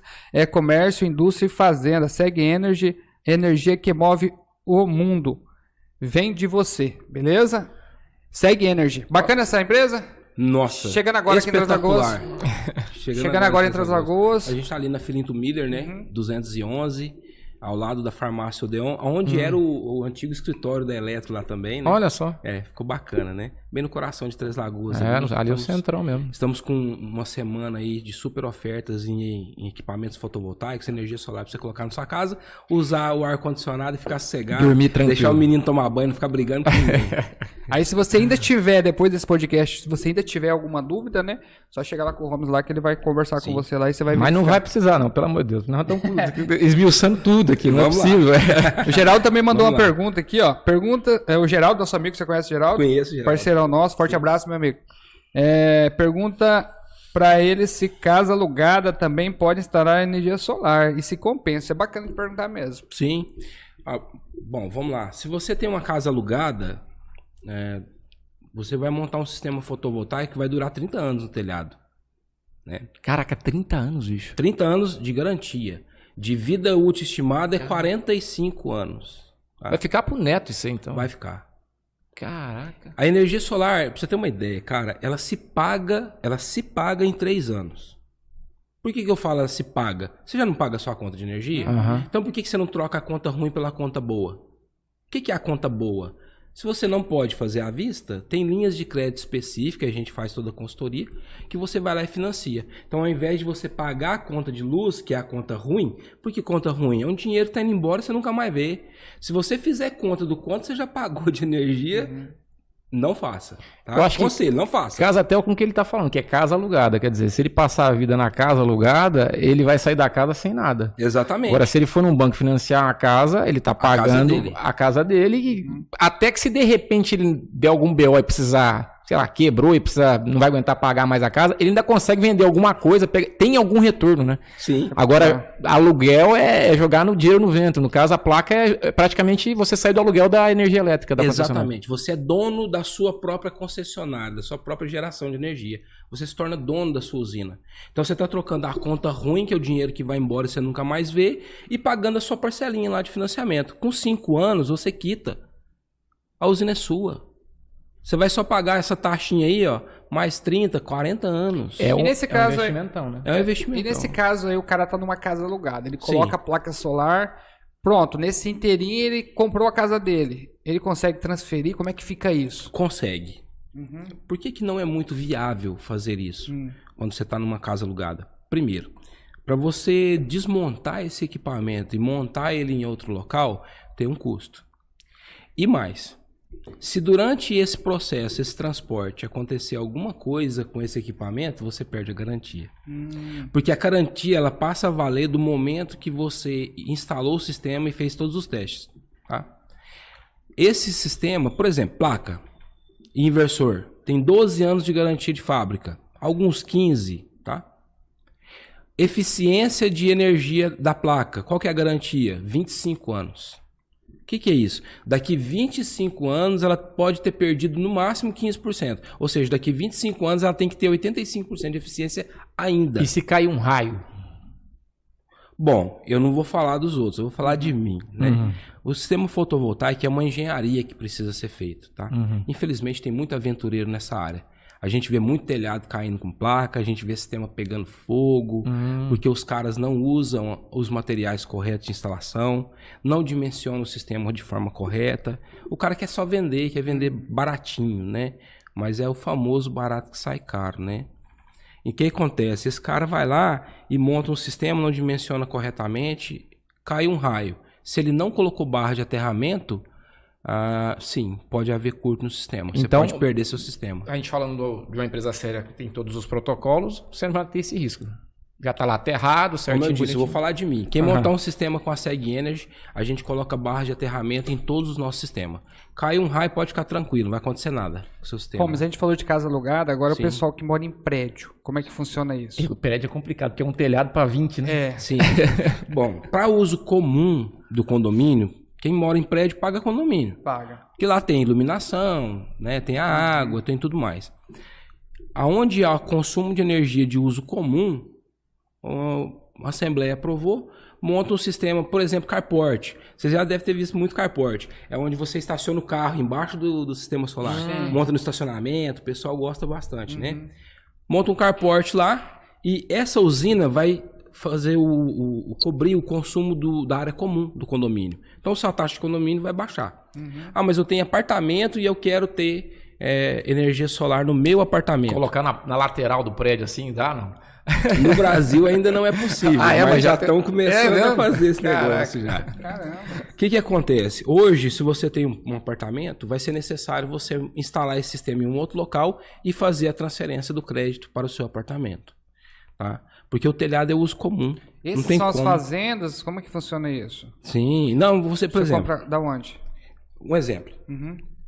S2: comércio, indústria e fazenda. Seg Energy, energia que move o mundo. Vem de você, beleza? Seg Energy. Bacana essa empresa?
S1: Nossa.
S2: Chegando agora aqui em Três Lagoas.
S1: Chegando
S2: agora em Três Lagoas.
S1: A gente tá ali na Filinto Miller, né? 211. Ao lado da farmácia Odeon, onde era o antigo escritório da Eletro lá também, né?
S3: Olha só.
S1: Ficou bacana, né? Bem no coração de Três Lagoas.
S3: Ali é o centrão mesmo.
S1: Estamos com uma semana aí de super ofertas em equipamentos fotovoltaicos, energia solar pra você colocar na sua casa, usar o ar-condicionado e ficar sossegado.
S3: Dormir tranquilo.
S1: Deixar o menino tomar banho, não ficar brigando com ninguém.
S2: Aí se você ainda tiver, depois desse podcast, se você ainda tiver alguma dúvida, né? Só chegar lá com o Gomes lá que ele vai conversar com você lá e você vai
S3: Mas não vai precisar não, pelo amor de Deus. Nós estamos esmiuçando tudo aqui, não é possível.
S2: O Geraldo também mandou uma pergunta aqui, ó. O Geraldo, nosso amigo, você conhece o Geraldo?
S1: Conheço, Geraldo.
S2: Parceirão nosso, forte abraço, meu amigo. Pergunta pra ele se casa alugada também pode instalar energia solar e se compensa. É bacana de perguntar mesmo.
S1: Sim. Bom, vamos lá. Se você tem uma casa alugada, você vai montar um sistema fotovoltaico que vai durar 30 anos no telhado. Né?
S3: Caraca, 30 anos, bicho.
S1: 30 anos de garantia. De vida útil estimada é 45 anos. Tá?
S3: Vai ficar pro neto isso aí, então.
S1: Vai ficar.
S3: Caraca.
S1: A energia solar, pra você ter uma ideia, cara, ela se paga em 3 anos. Por que eu falo ela se paga? Você já não paga só a conta de energia?
S3: Uhum.
S1: Então por que você não troca a conta ruim pela conta boa? O que é a conta boa? Se você não pode fazer à vista, tem linhas de crédito específicas, a gente faz toda a consultoria, que você vai lá e financia. Então, ao invés de você pagar a conta de luz, que é a conta ruim, porque conta ruim é um dinheiro que está indo embora e você nunca mais vê. Se você fizer conta do quanto você já pagou de energia, não faça. Tá?
S3: Eu acho que
S1: Conselho, não faça.
S3: casa até com o que ele tá falando, que é casa alugada. Quer dizer, se ele passar a vida na casa alugada, ele vai sair da casa sem nada.
S1: Exatamente.
S3: Agora, se ele for num banco financiar uma casa, ele tá pagando a casa dele e até que se de repente ele der algum BO e precisar, sei lá, quebrou e não vai aguentar pagar mais a casa, ele ainda consegue vender alguma coisa, tem algum retorno, né?
S1: Sim.
S3: Agora, aluguel é jogar no dinheiro no vento. No caso, a placa é praticamente você sair do aluguel da energia elétrica da concessionária.
S1: Exatamente. Você é dono da sua própria concessionária, da sua própria geração de energia. Você se torna dono da sua usina. Então você está trocando a conta ruim, que é o dinheiro que vai embora e você nunca mais vê, e pagando a sua parcelinha lá de financiamento. Com 5 anos, você quita. A usina é sua. Você vai só pagar essa taxinha aí, ó, mais 30, 40 anos.
S2: E nesse caso
S3: um investimentão, né?
S1: É um investimento.
S2: E nesse caso aí, o cara tá numa casa alugada. Ele coloca a placa solar. Pronto, nesse inteirinho ele comprou a casa dele. Ele consegue transferir? Como é que fica isso?
S1: Consegue. Por que não é muito viável fazer isso quando você está numa casa alugada? Primeiro, para você desmontar esse equipamento e montar ele em outro local, tem um custo. E mais, se durante esse processo, esse transporte, acontecer alguma coisa com esse equipamento, você perde a garantia. Porque a garantia ela passa a valer do momento que você instalou o sistema e fez todos os testes. Tá? Esse sistema, por exemplo, placa e inversor, tem 12 anos de garantia de fábrica, alguns 15, tá? Eficiência de energia da placa, qual que é a garantia? 25 anos. O que é isso? Daqui 25 anos ela pode ter perdido no máximo 15%. Ou seja, daqui 25 anos ela tem que ter 85% de eficiência ainda.
S3: E se cair um raio?
S1: Bom, eu não vou falar dos outros, eu vou falar de mim, né? O sistema fotovoltaico é uma engenharia que precisa ser feito, tá? Infelizmente tem muito aventureiro nessa área. A gente vê muito telhado caindo com placa, a gente vê sistema pegando fogo, porque os caras não usam os materiais corretos de instalação, não dimensionam o sistema de forma correta. O cara quer só vender, quer vender baratinho, né? Mas é o famoso barato que sai caro, né? E o que acontece? Esse cara vai lá e monta um sistema, não dimensiona corretamente, cai um raio. Se ele não colocou barra de aterramento, sim, pode haver curto no sistema. Você
S3: Então,
S1: pode perder seu sistema.
S3: A gente falando de uma empresa séria que tem todos os protocolos, você não vai ter esse risco. Já tá lá aterrado, certinho.
S1: Como eu disse, eu vou falar de mim. Quem montar um sistema com a Seg Energy, a gente coloca barra de aterramento em todos os nossos sistemas. Cai um raio, pode ficar tranquilo, não vai acontecer nada com o seu sistema.
S2: Bom, mas a gente falou de casa alugada, agora
S1: Sim.
S2: o pessoal que mora em prédio, como é que funciona isso?
S3: O prédio é complicado, porque é um telhado para 20, né?
S1: Sim. Bom, para uso comum do condomínio, quem mora em prédio paga condomínio.
S2: Paga.
S1: Porque lá tem iluminação, né? Tem a água, tem tudo mais. Aonde há consumo de energia de uso comum, a Assembleia aprovou, monta um sistema, por exemplo, carport. Você já deve ter visto muito carport. É onde você estaciona o carro embaixo do sistema solar. Monta no estacionamento, o pessoal gosta bastante, né? Monta um carport lá e essa usina vai fazer cobrir o consumo da área comum do condomínio. Então, sua taxa de condomínio vai baixar. Mas eu tenho apartamento e eu quero ter energia solar no meu apartamento.
S3: Colocar na lateral do prédio assim, dá não?
S1: No Brasil ainda não é possível, mas já estão começando a fazer esse negócio já.
S2: Caramba.
S1: O que acontece? Hoje, se você tem um apartamento, vai ser necessário você instalar esse sistema em um outro local e fazer a transferência do crédito para o seu apartamento. Tá? Porque o telhado é uso comum.
S2: Esses
S1: não tem
S2: são
S1: como.
S2: as fazendas, como é que funciona isso?
S1: Sim. Não, você, por
S2: Você
S1: exemplo,
S2: compra da onde?
S1: um exemplo.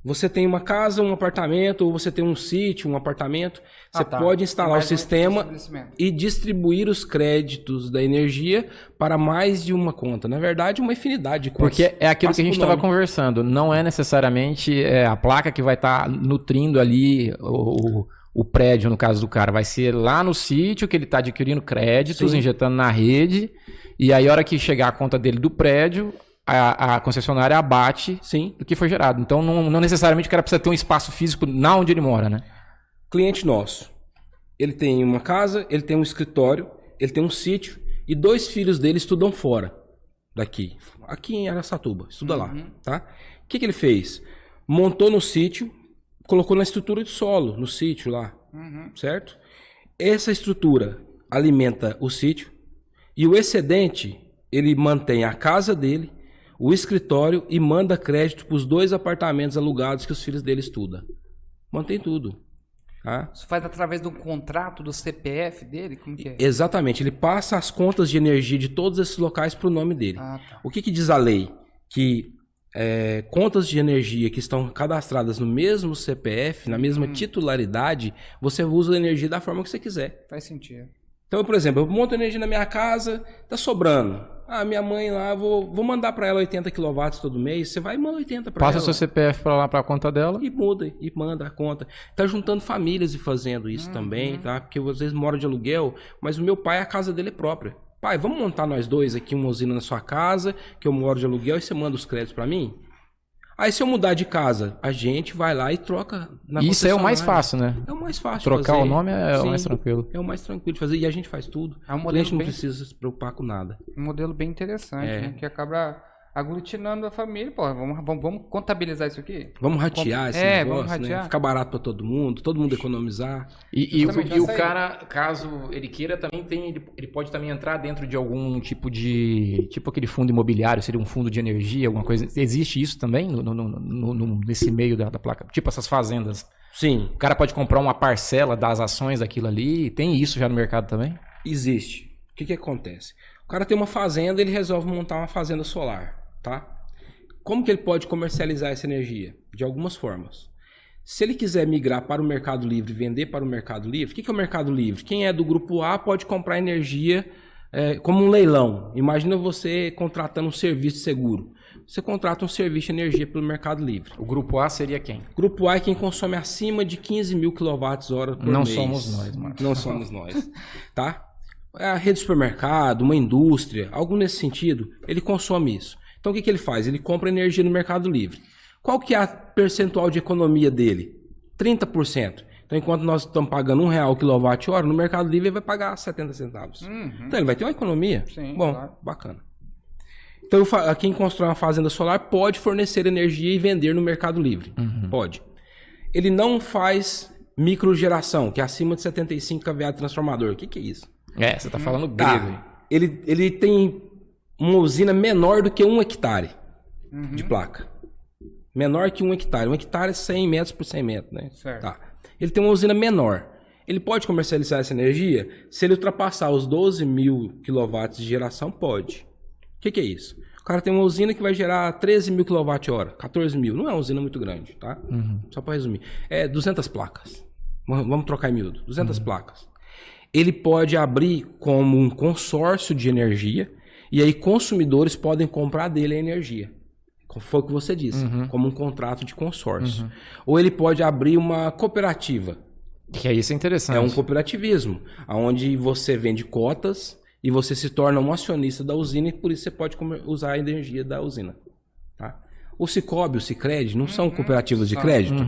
S1: Você tem uma casa, um apartamento, ou você tem um sítio, um apartamento. Você pode instalar o
S2: Mais um
S1: sistema
S2: estabelecimento.
S1: e distribuir os créditos da energia para mais de uma conta. Na verdade, uma infinidade de contas.
S3: Porque é aquilo que a gente
S1: Passa por
S3: estava
S1: nome.
S3: conversando. Não é necessariamente a placa que vai estar nutrindo ali o prédio, no caso do cara. Vai ser lá no sítio que ele está adquirindo créditos,
S1: Sim.
S3: injetando na rede. E aí, a hora que chegar a conta dele do prédio, a concessionária abate
S1: Sim.
S3: do que foi gerado. Então, não necessariamente o cara precisa ter um espaço físico na onde ele mora, né?
S1: Cliente nosso. Ele tem uma casa, ele tem um escritório, ele tem um sítio e 2 filhos dele estudam fora daqui. Aqui em Araçatuba. Estuda lá, tá? O que ele fez? montou no sítio, colocou na estrutura de solo, no sítio lá, certo? Essa estrutura alimenta o sítio e o excedente, ele mantém a casa dele, o escritório e manda crédito para os 2 apartamentos alugados que os filhos dele estudam. Mantém tudo. Tá?
S2: Isso faz através de um contrato do CPF dele? Como que é?
S1: Exatamente, ele passa as contas de energia de todos esses locais para o nome dele.
S2: Ah, tá.
S1: O que diz a lei? Que contas de energia que estão cadastradas no mesmo CPF, na mesma titularidade, você usa a energia da forma que você quiser.
S2: Faz sentido.
S1: Então, por exemplo, eu monto energia na minha casa, tá sobrando. Ah, minha mãe lá, vou mandar para ela 80 kW todo mês. Você vai e manda 80 para ela.
S3: Passa seu CPF para lá, para a conta dela.
S1: E muda, e manda a conta. Tá juntando famílias e fazendo isso também, tá? Porque eu, às vezes moro de aluguel, mas o meu pai, a casa dele é própria. Pai, vamos montar nós dois aqui uma usina na sua casa, que eu moro de aluguel, e você manda os créditos para mim? Aí se eu mudar de casa, a gente vai lá e troca na
S3: Isso é o mais fácil, né?
S1: É o mais fácil de
S3: Trocar
S1: fazer.
S3: o nome é
S1: Sim,
S3: o mais tranquilo.
S1: É o mais tranquilo de fazer. E a gente faz tudo.
S2: É um
S1: A
S2: modelo
S1: gente não
S2: bem-
S1: precisa se preocupar com nada.
S2: Um modelo bem interessante, né? Que acaba aglutinando a família. Pô, vamos contabilizar isso aqui?
S1: Vamos ratear esse
S2: vamos
S1: negócio,
S2: ratear.
S1: né? Ficar barato para todo mundo economizar.
S3: E
S2: Justamente
S3: o
S2: essa aí.
S3: cara, caso ele queira, também ele pode também entrar dentro de algum tipo de... Tipo aquele fundo imobiliário, seria um fundo de energia, alguma coisa. Existe isso também nesse meio da placa? Tipo essas fazendas.
S1: Sim,
S3: O cara pode comprar uma parcela das ações daquilo ali. Tem isso já no mercado também?
S1: existe. O que acontece? O cara tem uma fazenda, ele resolve montar uma fazenda solar, tá? Como que ele pode comercializar essa energia? De algumas formas. Se ele quiser migrar para o Mercado Livre, vender para o Mercado Livre, o que é o Mercado Livre? Quem é do grupo A pode comprar energia como um leilão. Imagina você contratando um serviço de seguro. Você contrata um serviço de energia pelo Mercado Livre.
S3: O grupo A seria quem?
S1: Grupo A é quem consome acima de 15 mil kWh por
S3: Não
S1: mês.
S3: somos nós, mano.
S1: Não somos nós, tá? A rede de supermercado, uma indústria, algo nesse sentido, ele consome isso. Então o que ele faz? Ele compra energia no Mercado Livre. Qual que é a percentual de economia dele? 30%. Então enquanto nós estamos pagando R$1 o kWh, no Mercado Livre ele vai pagar 70 centavos. Então ele vai ter uma economia.
S2: Sim,
S1: Bom,
S2: claro.
S1: bacana. Então quem constrói uma fazenda solar pode fornecer energia e vender no Mercado Livre. Pode. Ele não faz microgeração, que é acima de 75 kVA de transformador. O que é isso?
S3: Você tá falando grego. aí.
S1: Tá. Ele tem uma usina menor do que 1 hectare de placa. Menor que 1 hectare. 1 hectare é 100 metros por 100 metros, né?
S2: Certo.
S1: Tá. Ele tem uma usina menor. Ele pode comercializar essa energia? Se ele ultrapassar os 12 mil kW de geração, pode. O que é isso? O cara tem uma usina que vai gerar 13 mil kWh, 14 mil. Não é uma usina muito grande, tá? Só para resumir. É 200 placas. Vamos trocar em miúdo. 200 placas. Ele pode abrir como um consórcio de energia e aí consumidores podem comprar dele a energia. Foi o que você disse, como um contrato de consórcio. Ou ele pode abrir uma cooperativa.
S3: Que é isso é interessante.
S1: É um cooperativismo, onde você vende cotas e você se torna um acionista da usina e por isso você pode usar a energia da usina. Tá? O Sicoob, o Sicredi não são cooperativas de crédito?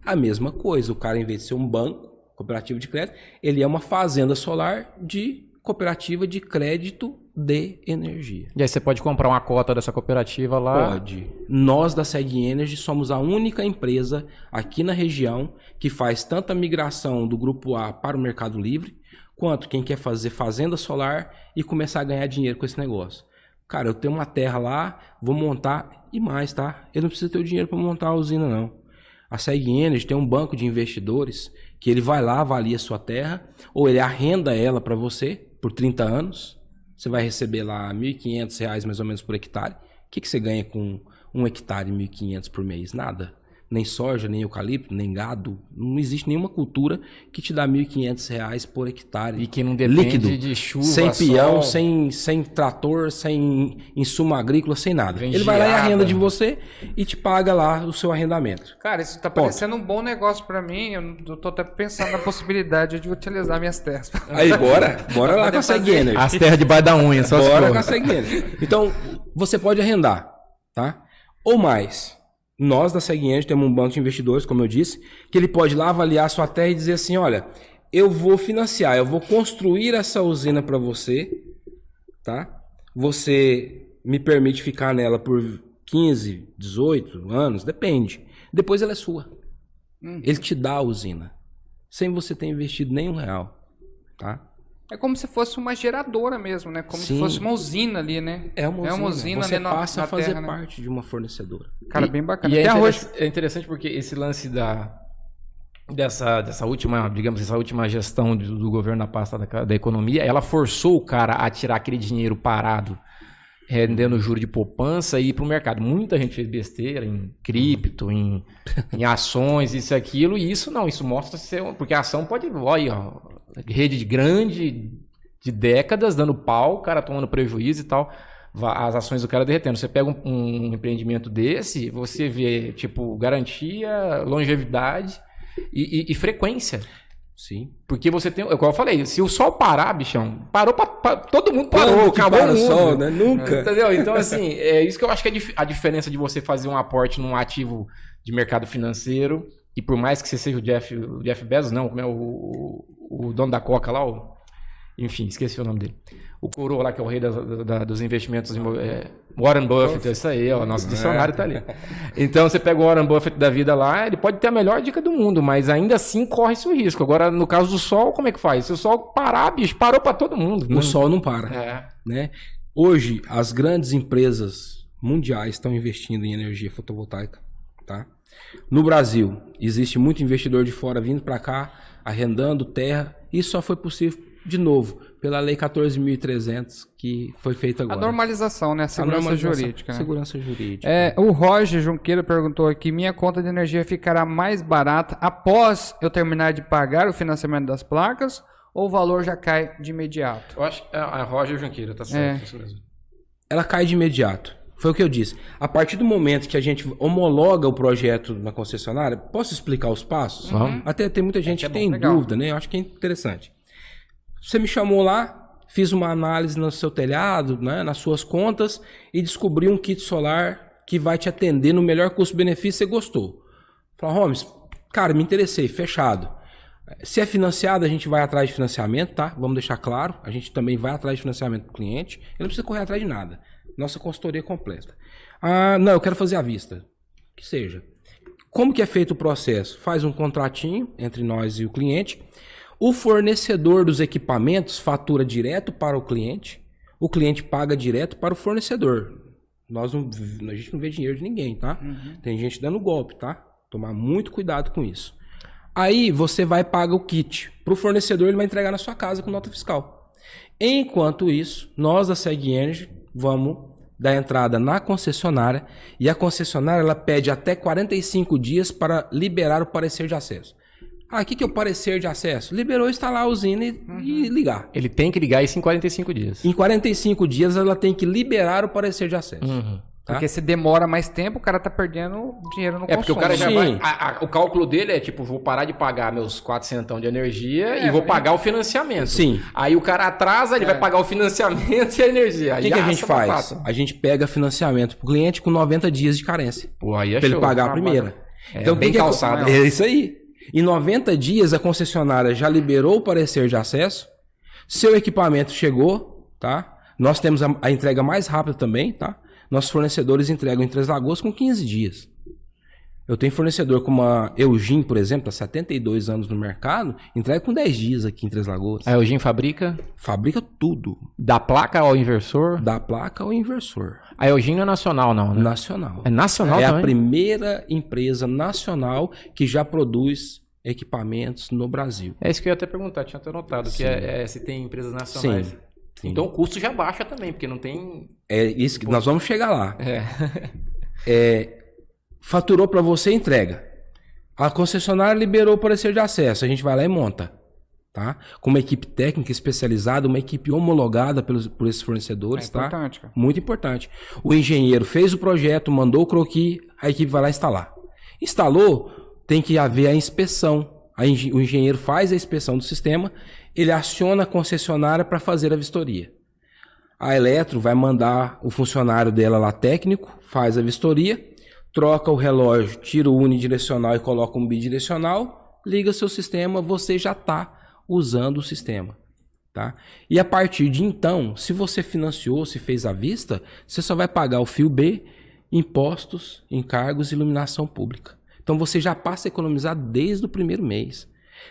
S1: A mesma coisa, o cara, em vez de ser um banco cooperativo de crédito, ele é uma fazenda solar de cooperativa de crédito de energia.
S3: E aí você pode comprar uma cota dessa cooperativa lá.
S1: Pode. Nós da Seg Energy somos a única empresa aqui na região que faz tanta migração do grupo A para o Mercado Livre, quanto quem quer fazer fazenda solar e começar a ganhar dinheiro com esse negócio. Cara, eu tenho uma terra lá, vou montar e mais, tá? Eu não preciso ter o dinheiro para montar a usina, não. A Seg Energy tem um banco de investidores que ele vai lá, avalia a sua terra, ou ele arrenda ela para você por 30 anos. Você vai receber lá R$ 1.500 mais ou menos por hectare. O que você ganha com 1 hectare, 1.500 por mês? Nada. Nem soja, nem eucalipto, nem gado. Não existe nenhuma cultura que te dá R$ 1.500 por hectare.
S3: E que não depende
S1: líquido,
S3: de chuva,
S1: sem peão,
S3: sol.
S1: sem trator, sem insumo agrícola, sem nada.
S3: Vem
S1: Ele vai lá e
S3: geada.
S1: arrenda de você e te paga lá o seu arrendamento.
S2: Cara, isso tá parecendo um bom negócio pra mim. Eu tô até pensando na possibilidade de utilizar minhas terras.
S1: Aí, bora lá com a Seg Energy.
S3: As terras debaixo da unha, só se
S1: Bora
S3: for.
S1: com a Seg Energy. Então, você pode arrendar, tá? Ou mais. Nós da Seg Energy temos um banco de investidores, como eu disse, que ele pode lá avaliar a sua terra e dizer assim, olha, eu vou financiar, eu vou construir essa usina para você, tá? Você me permite ficar nela por 15, 18 anos, depende. Depois ela é sua. Ele te dá a usina, sem você ter investido nenhum real, tá?
S2: É como se fosse uma geradora mesmo, né? Como
S1: Sim.
S2: se fosse uma usina ali, né?
S1: É uma usina. Você
S2: ali
S1: passa a fazer
S2: terra, né?
S1: parte de uma fornecedora.
S2: Cara, bem bacana.
S3: E
S2: Até arroz.
S3: é interessante porque esse lance dessa última, digamos, essa última gestão do governo na pasta da economia, ela forçou o cara a tirar aquele dinheiro parado, rendendo juro de poupança e ir para o mercado. Muita gente fez besteira em cripto, em ações, isso e aquilo, e isso mostra ser, porque a ação pode, olha, ó, rede grande de décadas dando pau, o cara tomando prejuízo e tal, as ações do cara derretendo. Você pega um empreendimento desse, você vê, tipo, garantia, longevidade e frequência.
S1: Sim.
S3: Porque você tem, como eu falei, se o sol parar, bichão, parou todo mundo parou, acabou o mundo.
S1: Sol, né? Nunca.
S3: Entendeu? Então, assim, é isso que eu acho que é a diferença de você fazer um aporte num ativo de mercado financeiro, e por mais que você seja o Jeff Bezos, não, como é o dono da Coca lá, enfim, esqueci o nome dele. O coroa lá, que é o rei dos investimentos, Warren Buffett, isso aí, ó, nosso dicionário tá ali. Então, você pega o Warren Buffett da vida lá, ele pode ter a melhor dica do mundo, mas ainda assim corre-se o risco. Agora, no caso do sol, como é que faz? Se o sol parar, bicho, parou para todo mundo.
S1: O sol não para. Né? Hoje, as grandes empresas mundiais estão investindo em energia fotovoltaica, tá? No Brasil, existe muito investidor de fora vindo para cá, arrendando terra. Isso só foi possível, de novo, pela Lei 14.300, que foi feita agora.
S2: A normalização, né? A segurança jurídica. Né?
S1: Segurança jurídica.
S2: O Roger Junqueira perguntou aqui, minha conta de energia ficará mais barata após eu terminar de pagar o financiamento das placas ou o valor já cai de imediato?
S3: Eu acho que a Roger Junqueira, tá certo. Isso mesmo.
S1: Ela cai de imediato. Foi o que eu disse. A partir do momento que a gente homologa o projeto na concessionária, posso explicar os passos? Até tem muita gente que tem dúvida, né? Eu acho que é interessante. Você me chamou lá, fiz uma análise no seu telhado, né, nas suas contas, e descobri um kit solar que vai te atender no melhor custo-benefício. Você gostou. Falou, Holmes, cara, me interessei, fechado. Se é financiado, a gente vai atrás de financiamento, tá? Vamos deixar claro. A gente também vai atrás de financiamento do cliente. Ele não precisa correr atrás de nada. Nossa consultoria completa. Não, eu quero fazer à vista. Que seja. Como que é feito o processo? Faz um contratinho entre nós e o cliente. O fornecedor dos equipamentos fatura direto para o cliente paga direto para o fornecedor. A gente não vê dinheiro de ninguém, tá? Tem gente dando golpe, tá? Tomar muito cuidado com isso. Aí você vai pagar o kit. Para o fornecedor, ele vai entregar na sua casa com nota fiscal. Enquanto isso, nós da Seg Energy vamos dar entrada na concessionária, e a concessionária ela pede até 45 dias para liberar o parecer de acesso. O que é o parecer de acesso? Liberou instalar a usina e ligar.
S3: Ele tem que ligar isso em 45 dias.
S1: Em 45 dias ela tem que liberar o parecer de acesso. Tá?
S2: Porque se demora mais tempo, o cara tá perdendo dinheiro no consumo.
S3: Porque o cara já
S1: Sim.
S3: vai... o cálculo dele é tipo, vou parar de pagar meus 400 de energia e vou pagar o financiamento.
S1: Sim.
S3: Aí o cara atrasa, ele vai pagar o financiamento e a energia.
S1: O que a gente faz? A gente pega financiamento pro cliente com 90 dias de carência.
S3: Pô, aí é
S1: pra ele
S3: show.
S1: pagar a primeira.
S3: Então, bem calçado.
S1: É isso aí. Em 90 dias, a concessionária já liberou o parecer de acesso. Seu equipamento chegou, tá? Nós temos a entrega mais rápida também, tá? Nossos fornecedores entregam em Três Lagoas com 15 dias. Eu tenho fornecedor como a Eugin, por exemplo, há 72 anos no mercado, entrega com 10 dias aqui em Três Lagoas.
S3: A Eugin fabrica?
S1: Fabrica tudo.
S3: Da placa ao inversor?
S1: Da placa ao inversor.
S3: A Eugin não é nacional, não, né?
S1: Nacional.
S3: É nacional
S1: também?
S3: É
S1: a primeira empresa nacional que já produz equipamentos no Brasil.
S3: É isso que eu ia até perguntar, tinha até notado, que se tem empresas nacionais.
S1: Sim.
S3: Então o custo já baixa também, porque não tem...
S1: É isso que nós vamos chegar lá. Faturou para você, entrega. A concessionária liberou o parecer de acesso, a gente vai lá e monta. Tá? Com uma equipe técnica especializada, uma equipe homologada por esses fornecedores.
S2: É importante,
S1: tá?
S2: Cara.
S1: Muito importante. O engenheiro fez o projeto, mandou o croquis, a equipe vai lá instalar. Instalou, tem que haver a inspeção. O engenheiro faz a inspeção do sistema, ele aciona a concessionária para fazer a vistoria. A Eletro vai mandar o funcionário dela lá técnico, faz a vistoria, troca o relógio, tira o unidirecional e coloca um bidirecional, liga seu sistema, você já está usando o sistema. Tá? E a partir de então, se você financiou, se fez à vista, você só vai pagar o fio B impostos, encargos e iluminação pública. Então você já passa a economizar desde o primeiro mês.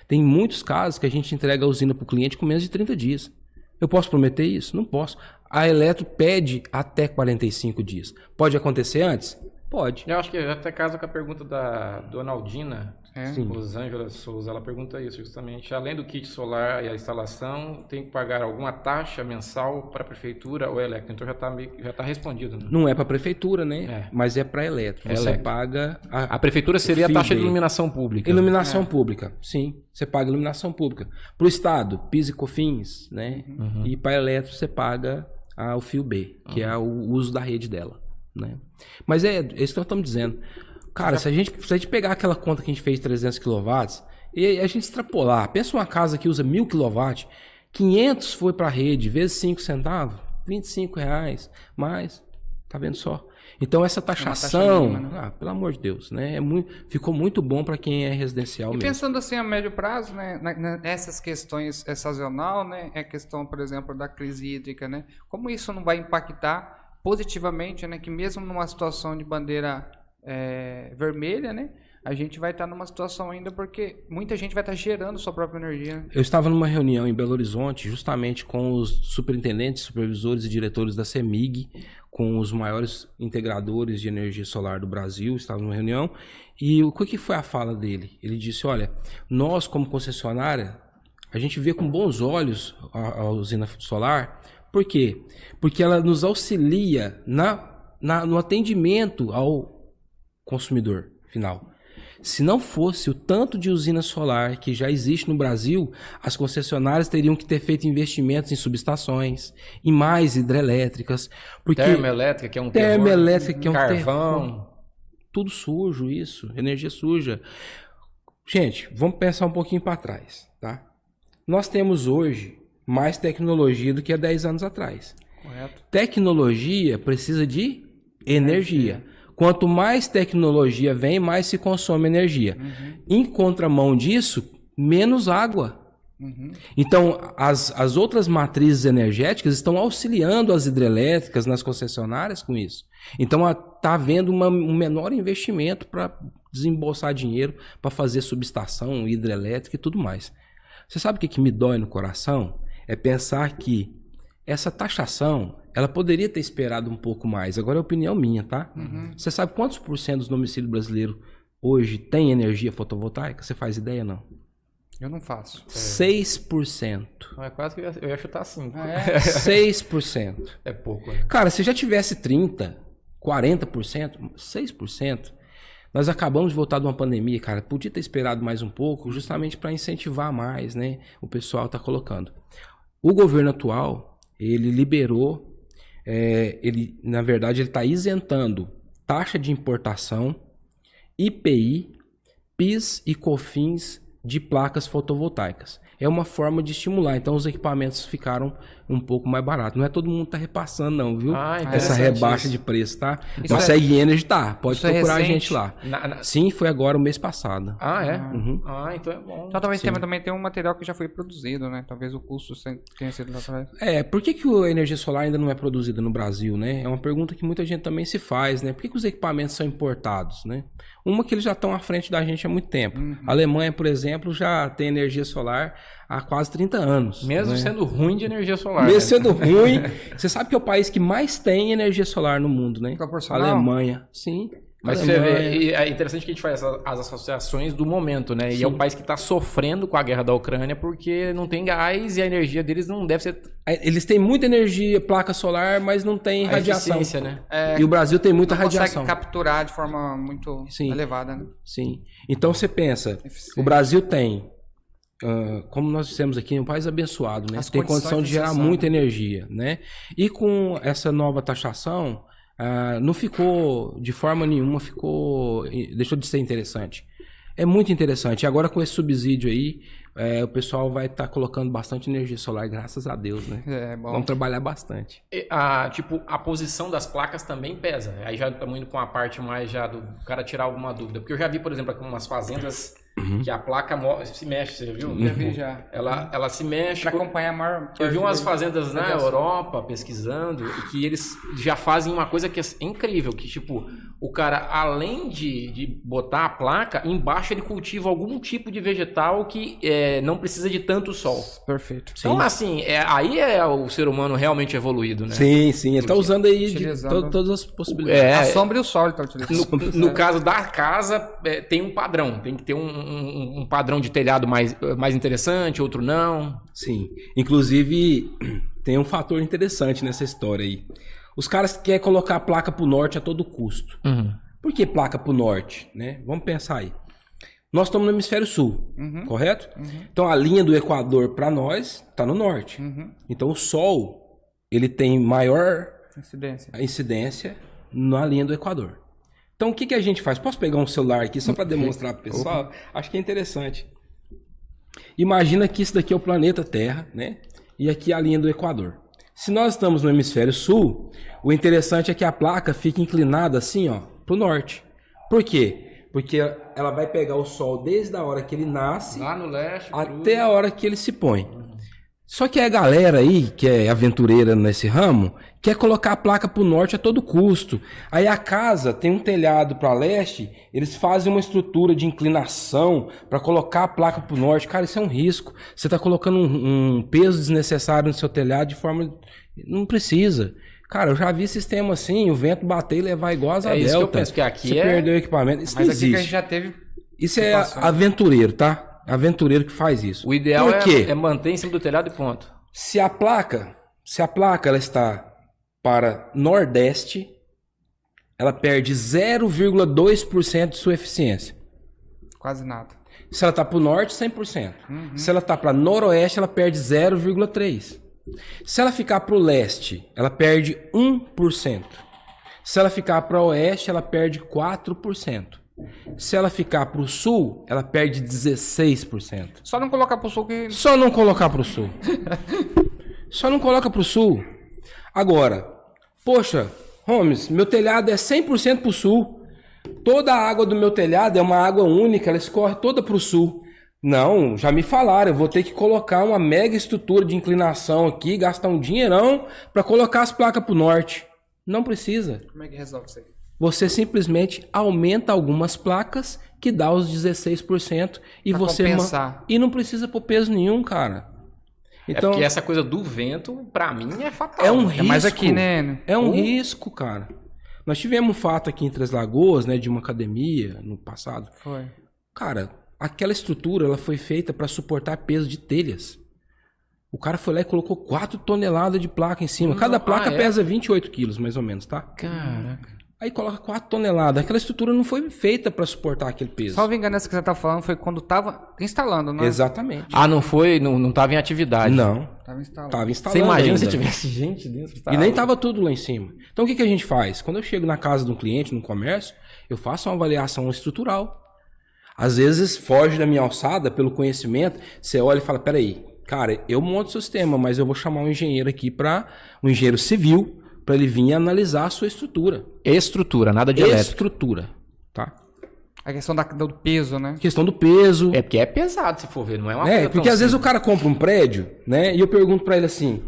S1: Tem muitos casos que a gente entrega a usina para o cliente com menos de 30 dias. Eu posso prometer isso? Não posso. A Eletro pede até 45 dias. Pode acontecer antes? Pode.
S3: Eu acho que até casa com a pergunta da Dona Aldina,
S1: Sim.
S3: Rosângela Souza, ela pergunta isso justamente. Além do kit solar e a instalação, tem que pagar alguma taxa mensal para a prefeitura ou elétrica? Então já tá respondido. Né?
S1: Não é para a prefeitura, né?
S3: É.
S1: Mas é para a Eletro. Você paga...
S3: A prefeitura seria a taxa de iluminação pública.
S1: Iluminação pública, sim. Você paga iluminação pública. Para o Estado, PIS e COFINS, né? E para a Eletro você paga o fio B, que é o uso da rede dela. Né? Mas é isso que nós estamos dizendo. Cara, se a gente pegar aquela conta que a gente fez de 300 kW e a gente extrapolar, pensa uma casa que usa 1000 kW, 500 foi para a rede, vezes 5 centavos, R$25, mais, tá vendo só? Então essa taxação, né? Pelo amor de Deus, né? Ficou muito bom para quem é residencial mesmo.
S2: E pensando assim a médio prazo, né, nessas questões sazonal, né, é questão, por exemplo, da crise hídrica, né? Como isso não vai impactar positivamente, né, que mesmo numa situação de bandeira vermelha, né, a gente vai estar numa situação ainda porque muita gente vai estar gerando sua própria energia.
S1: Eu estava numa reunião em Belo Horizonte, justamente com os superintendentes, supervisores e diretores da CEMIG, com os maiores integradores de energia solar do Brasil. Estava numa reunião e o que foi a fala dele? Ele disse, olha, nós como concessionária, a gente vê com bons olhos a usina solar. Por quê? Porque ela nos auxilia no atendimento ao consumidor final. Se não fosse o tanto de usina solar que já existe no Brasil, as concessionárias teriam que ter feito investimentos em subestações, em mais hidrelétricas. Porque
S3: termoelétrica, que é um
S1: termoelétrica, que é um
S3: carvão.
S1: Tudo sujo isso, energia suja. Gente, vamos pensar um pouquinho para trás, tá? Nós temos hoje mais tecnologia do que há 10 anos atrás.
S2: Correto.
S1: Tecnologia precisa de energia. Quanto mais tecnologia vem, mais se consome energia. Em contramão disso, menos água. Então, as outras matrizes energéticas estão auxiliando as hidrelétricas nas concessionárias com isso. Então, está havendo um menor investimento para desembolsar dinheiro para fazer subestação, hidrelétrica e tudo mais. Você sabe o que me dói no coração? É pensar que essa taxação, ela poderia ter esperado um pouco mais. Agora é opinião minha, tá? Você sabe quantos por cento dos domicílios brasileiros hoje tem energia fotovoltaica? Você faz ideia, não?
S2: Eu não faço.
S1: 6%.
S3: É quase que eu ia chutar 5%.
S1: 6%.
S3: É pouco, né?
S1: Cara, se já tivesse 30%, 40%, 6%, nós acabamos de voltar de uma pandemia, cara. Podia ter esperado mais um pouco, justamente para incentivar mais, né? O pessoal tá colocando. O governo atual, ele liberou, na verdade, ele está isentando taxa de importação, IPI, PIS e COFINS de placas fotovoltaicas. É uma forma de estimular. Então, os equipamentos ficaram um pouco mais baratos. Não é todo mundo que está repassando, não, viu? Essa rebaixa de preço, tá? Mas Seg Energy tá. Pode procurar a gente lá. Sim, foi agora o mês passado.
S3: Ah, é? Então é bom.
S2: Então, talvez também tenha um material que já foi produzido, né? Talvez o custo tenha sido lá atrás.
S1: Por que a energia solar ainda não é produzida no Brasil, né? É uma pergunta que muita gente também se faz, né? Por que os equipamentos são importados, né? Uma que eles já estão à frente da gente há muito tempo. A Alemanha, por exemplo, já tem energia solar há quase 30 anos.
S3: Mesmo sendo ruim de energia solar.
S1: Mesmo sendo ruim. Você sabe que é o país que mais tem energia solar no mundo, né?
S2: Proporcional?
S1: Alemanha, sim.
S3: Mas você vê, é interessante que a gente faz as associações do momento, né?
S1: Sim.
S3: E é um país que está sofrendo com a guerra da Ucrânia porque não tem gás e a energia deles não deve ser...
S1: Eles têm muita energia, placa solar, mas não tem radiação.
S3: Né?
S1: E o Brasil tem muita radiação.
S2: Consegue capturar de forma muito elevada, né?
S1: Sim. Então você pensa, o Brasil tem, como nós dissemos aqui, um país abençoado, né? Tem condição de gerar muita energia, né? E com essa nova taxação, não ficou, de forma nenhuma, deixou de ser interessante. É muito interessante. Agora com esse subsídio aí, o pessoal vai estar colocando bastante energia solar, graças a Deus, né?
S2: Bom.
S1: Vamos trabalhar bastante.
S3: A posição das placas também pesa. Aí já estamos indo com a parte mais já do cara tirar alguma dúvida. Porque eu já vi, por exemplo, aqui umas fazendas que a placa se mexe, você já viu?
S2: Já vi, já.
S3: Ela se mexe.
S2: Pra acompanhar a maior...
S3: Eu vi umas fazendas na Europa pesquisando e que eles já fazem uma coisa que é incrível, que tipo, o cara, além de botar a placa, embaixo ele cultiva algum tipo de vegetal que não precisa de tanto sol.
S2: Perfeito.
S3: Então, assim, aí o ser humano realmente evoluído, né?
S1: Sim. Ele tá usando aí
S2: Utilizando-
S1: todas as possibilidades.
S2: A sombra e o sol ele tá utilizando.
S3: No caso da casa, tem um padrão. Tem que ter um padrão de telhado mais interessante, outro não.
S1: Sim. Inclusive, tem um fator interessante nessa história aí. Os caras querem colocar a placa pro norte a todo custo. Por que placa pro norte? Né? Vamos pensar aí. Nós estamos no hemisfério sul, correto? Então a linha do Equador para nós está no norte. Então o Sol ele tem maior incidência na linha do Equador. Então o que a gente faz? Posso pegar um celular aqui só para demonstrar para o pessoal? Acho que é interessante. Imagina que isso daqui é o planeta Terra, né? E aqui é a linha do Equador. Se nós estamos no hemisfério sul, o interessante é que a placa fica inclinada assim, ó, para o norte. Por quê? Porque ela vai pegar o sol desde a hora que ele nasce
S2: Lá no leste,
S1: até a hora que ele se põe. Só que a galera aí, que é aventureira nesse ramo, quer colocar a placa para o norte a todo custo. Aí a casa tem um telhado para leste, eles fazem uma estrutura de inclinação para colocar a placa para o norte. Cara, isso é um risco. Você está colocando um peso desnecessário no seu telhado de forma... Não precisa. Cara, eu já vi sistema assim, o vento bater e levar igual as
S3: É isso
S1: Delta.
S3: que eu penso, que aqui
S1: você perdeu o equipamento. Isso
S2: Mas
S1: não
S2: aqui que a gente
S1: existe.
S2: já teve...
S1: Isso é aventureiro, tá? Aventureiro que faz isso.
S3: O ideal
S1: Por quê?
S3: é manter em cima do telhado e ponto.
S1: Se a placa ela está para nordeste, ela perde 0,2% de sua eficiência.
S2: Quase nada.
S1: Se ela está para o norte, 100%. Se ela está para noroeste, ela perde 0,3%. Se ela ficar para o leste, ela perde 1%. Se ela ficar para o oeste, ela perde 4%. Se ela ficar para o sul, ela perde 16%.
S2: Só não colocar pro sul que...
S1: Só não colocar para o sul. Só não coloca para o sul. Agora, poxa, Holmes, meu telhado é 100% para o sul. Toda a água do meu telhado é uma água única, ela escorre toda para o sul. Não, já me falaram, eu vou ter que colocar uma mega estrutura de inclinação aqui, gastar um dinheirão para colocar as placas para o norte. Não precisa.
S2: Como é que resolve isso aí?
S1: Você simplesmente aumenta algumas placas que dá os 16% e
S2: Pra
S1: você
S2: compensar.
S1: e não precisa pôr peso nenhum, cara. Então
S3: Porque essa coisa do vento, pra mim, é fatal.
S1: é um
S2: É
S1: risco.
S2: mais aqui, né?
S1: É um risco, cara. Nós tivemos um fato aqui em Três Lagoas, né, de uma academia no passado.
S2: Foi.
S1: Cara, aquela estrutura ela foi feita para suportar peso de telhas. O cara foi lá e colocou 4 toneladas de placa em cima. Cada placa pesa 28 quilos, mais ou menos, tá?
S3: Caraca.
S1: Aí coloca 4 toneladas. Aquela estrutura não foi feita para suportar aquele peso.
S2: Salvo engano, essa que você tá falando foi quando tava instalando, não é?
S1: Exatamente.
S3: Ah, não foi? Não tava em atividade.
S1: Não,
S2: Tava instalando.
S1: tava instalando
S3: Você imagina
S1: ainda.
S3: se tivesse gente dentro?
S1: E nem tava tudo lá em cima. Então o que a gente faz? Quando eu chego na casa de um cliente, num comércio, eu faço uma avaliação estrutural. Às vezes foge da minha alçada pelo conhecimento. Você olha e fala, peraí, cara, eu monto o sistema, mas eu vou chamar um engenheiro aqui um engenheiro civil, para ele vir analisar a sua estrutura.
S3: Estrutura, nada de elétrico.
S1: Estrutura, tá?
S2: A questão do peso, né?
S1: Questão do peso.
S3: É porque é pesado, se for ver, não é uma coisa
S1: Porque
S3: tão
S1: às vezes o
S3: simples.
S1: cara compra um prédio, né? E eu pergunto para ele assim,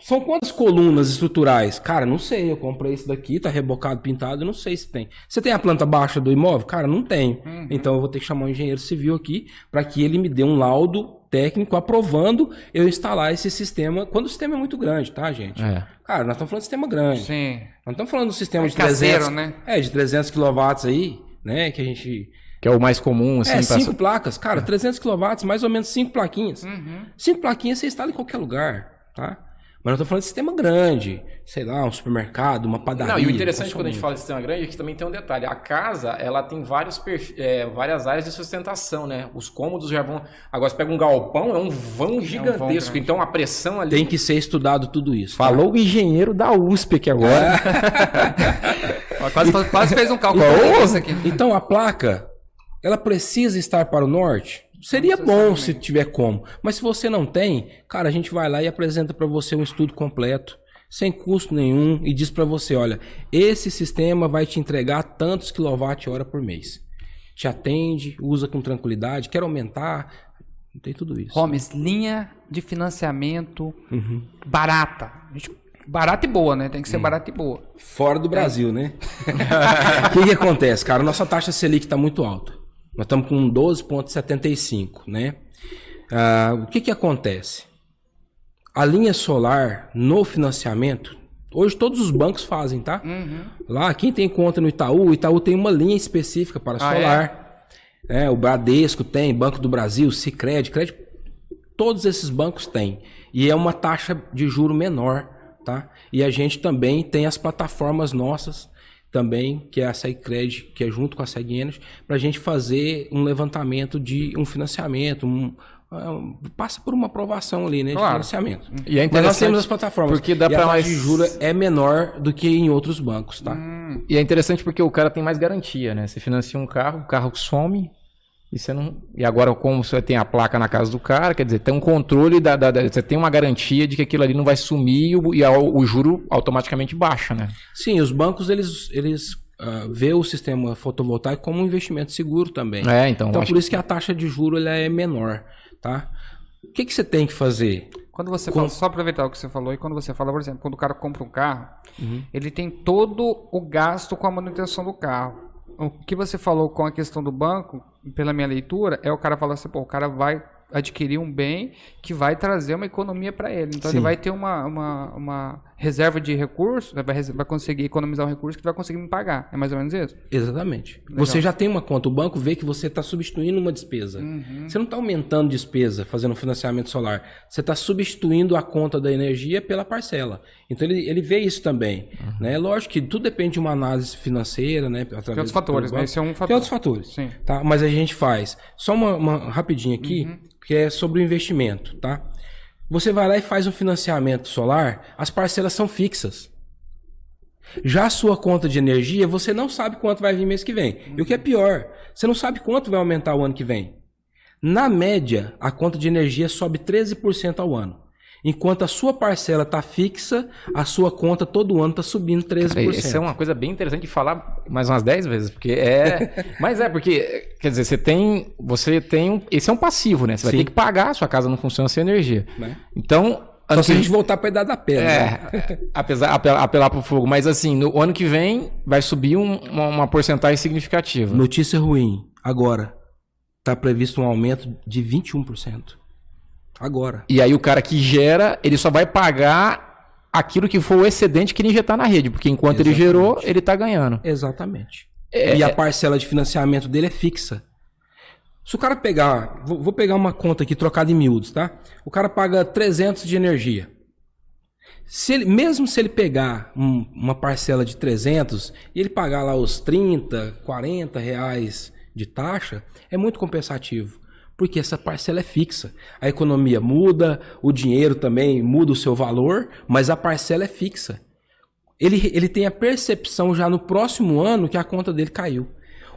S1: são quantas colunas estruturais? Cara, não sei, eu comprei isso daqui, tá rebocado, pintado, eu não sei se tem. Você tem a planta baixa do imóvel? Cara, não tem. Então eu vou ter que chamar um engenheiro civil aqui para que ele me dê um laudo técnico aprovando eu instalar esse sistema, quando o sistema é muito grande, tá, gente? Cara, nós estamos falando de sistema grande.
S2: Sim.
S1: Nós não estamos falando de sistema
S2: É
S1: de 300,
S2: caseiro, né?
S1: de 300 kW aí, né, que a gente...
S3: Que é o mais comum, assim.
S1: 5 placas, cara, 300 kW, mais ou menos 5 plaquinhas. 5 plaquinhas você instala em qualquer lugar, tá? Mas eu tô falando de sistema grande, sei lá, um supermercado, uma padaria.
S3: Não, e o interessante quando a gente fala de sistema grande é que também tem um detalhe. A casa, ela tem várias áreas de sustentação, né? Os cômodos já vão... Agora, você pega um galpão, é um vão gigantesco.
S2: grande.
S3: Então, a pressão ali...
S1: Tem que ser estudado tudo isso. tá?
S3: Falou o engenheiro da USP aqui agora.
S2: Ó, quase fez um cálculo. Isso aqui.
S1: Então a placa, ela precisa estar para o norte? Seria bom se tiver como. Mas se você não tem, cara, a gente vai lá e apresenta para você um estudo completo, sem custo nenhum, e diz para você, olha, esse sistema vai te entregar tantos kWh por mês. te atende, usa com tranquilidade, quer aumentar, tem tudo isso.
S2: Gomes, linha de financiamento barata. Barata e boa, né? Tem que ser barata e boa.
S1: Fora do Brasil, né? O que acontece, cara? Nossa taxa Selic está muito alta. Nós estamos com 12,75, né? O que acontece? A linha solar no financiamento, hoje todos os bancos fazem, tá? Lá, quem tem conta no Itaú, o Itaú tem uma linha específica para solar. O Bradesco tem, Banco do Brasil, Sicredi, Crédito, todos esses bancos têm. E é uma taxa de juro menor, tá? E a gente também tem as plataformas nossas, também, que é a Sicredi, que é junto com a Seg Energy, para a gente fazer um levantamento de um financiamento, passa por uma aprovação ali, né, de financiamento.
S3: E é
S1: mas nós temos as plataformas,
S3: porque dá
S1: e a
S3: para
S1: taxa
S3: mais
S1: de juros é menor do que em outros bancos, tá?
S3: E é interessante porque o cara tem mais garantia, né? Você financia um carro, o carro some e você não. E agora, como você tem a placa na casa do cara, quer dizer, tem um controle você tem uma garantia de que aquilo ali não vai sumir e o juro automaticamente baixa, né?
S1: Sim, os bancos eles vê o sistema fotovoltaico como um investimento seguro também.
S3: Então
S1: por isso que a taxa de juros ela é menor, tá? O que você tem que fazer?
S2: Quando você fala, só aproveitar o que você falou, e quando você fala, por exemplo, quando o cara compra um carro, ele tem todo o gasto com a manutenção do carro. O que você falou com a questão do banco, pela minha leitura, é o cara falar assim, pô, o cara vai adquirir um bem que vai trazer uma economia para ele. Então ele vai ter uma reserva de recursos, vai conseguir economizar um recurso que vai conseguir me pagar. É mais ou menos isso?
S1: Exatamente.
S2: Legal.
S1: Você já tem uma conta, o banco vê que você está substituindo uma despesa. Você não está aumentando despesa fazendo financiamento solar. Você está substituindo a conta da energia pela parcela. Então ele vê isso também. Né? Lógico que tudo depende de uma análise financeira, né? Através
S2: tem outros fatores, né? Esse é um fator.
S1: Tem outros fatores.
S2: Sim.
S1: Tá? Mas a gente faz. Só uma rapidinho aqui, que é sobre o investimento, tá? Você vai lá e faz um financiamento solar, as parcelas são fixas. Já a sua conta de energia, você não sabe quanto vai vir mês que vem. E o que é pior, você não sabe quanto vai aumentar o ano que vem. Na média, a conta de energia sobe 13% ao ano. Enquanto a sua parcela está fixa, a sua conta todo ano está subindo 13%.
S3: Cara, isso é uma coisa bem interessante de falar mais umas 10 vezes, porque Mas porque, quer dizer, você tem esse é um passivo, né? Você vai ter que pagar, a sua casa não funciona sem energia.
S1: Né?
S3: Então...
S1: Só se a gente voltar para a idade da pedra.
S3: Apelar para o fogo. Mas assim, no ano que vem vai subir uma porcentagem significativa.
S1: Notícia ruim. Agora, está previsto um aumento de 21%. Agora.
S3: E aí o cara que gera, ele só vai pagar aquilo que for o excedente que ele injetar na rede, porque enquanto ele gerou, ele está ganhando.
S1: Exatamente. E a parcela de financiamento dele é fixa. Se o cara pegar, vou pegar uma conta aqui trocada em miúdos, tá? O cara paga 300 de energia. Mesmo se ele pegar uma parcela de 300 e ele pagar lá os 30, 40 reais de taxa, é muito compensativo. Porque essa parcela é fixa. A economia muda, o dinheiro também muda o seu valor, mas a parcela é fixa. Ele tem a percepção já no próximo ano que a conta dele caiu.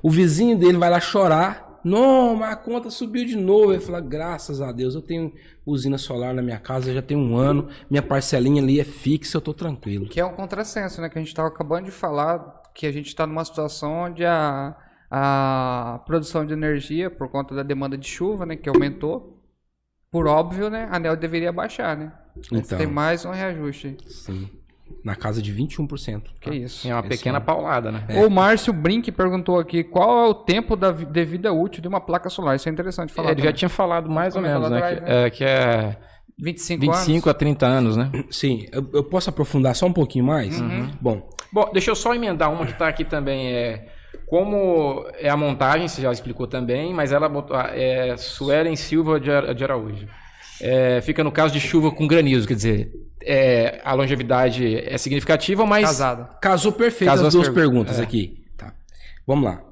S1: O vizinho dele vai lá chorar. Não, mas a conta subiu de novo. Ele fala, graças a Deus, eu tenho usina solar na minha casa, já tem um ano, minha parcelinha ali é fixa, eu tô tranquilo. Que
S2: é um contrassenso, né? Que a gente estava acabando de falar, que a gente está numa situação onde a produção de energia, por conta da demanda de chuva, né, que aumentou, por óbvio, né, a ANEEL deveria baixar, né? Então, tem mais um reajuste.
S1: Sim, na casa de 21%.
S2: Que isso.
S3: É uma pequena paulada, né?
S2: O Márcio Brink perguntou aqui, qual é o tempo de vida útil de uma placa solar? Isso é interessante falar.
S3: Ele já tinha falado mais ou menos, né? Que é 25 a 30 anos, né?
S1: Sim, eu posso aprofundar só um pouquinho mais? Bom,
S3: deixa eu só emendar uma que está aqui também, como é a montagem, você já explicou também, mas ela botou Suelen Silva de Araújo. Fica no caso de chuva com granizo, quer dizer, a longevidade é significativa, mas...
S1: Casou perfeito as duas perguntas aqui. Tá. Vamos lá.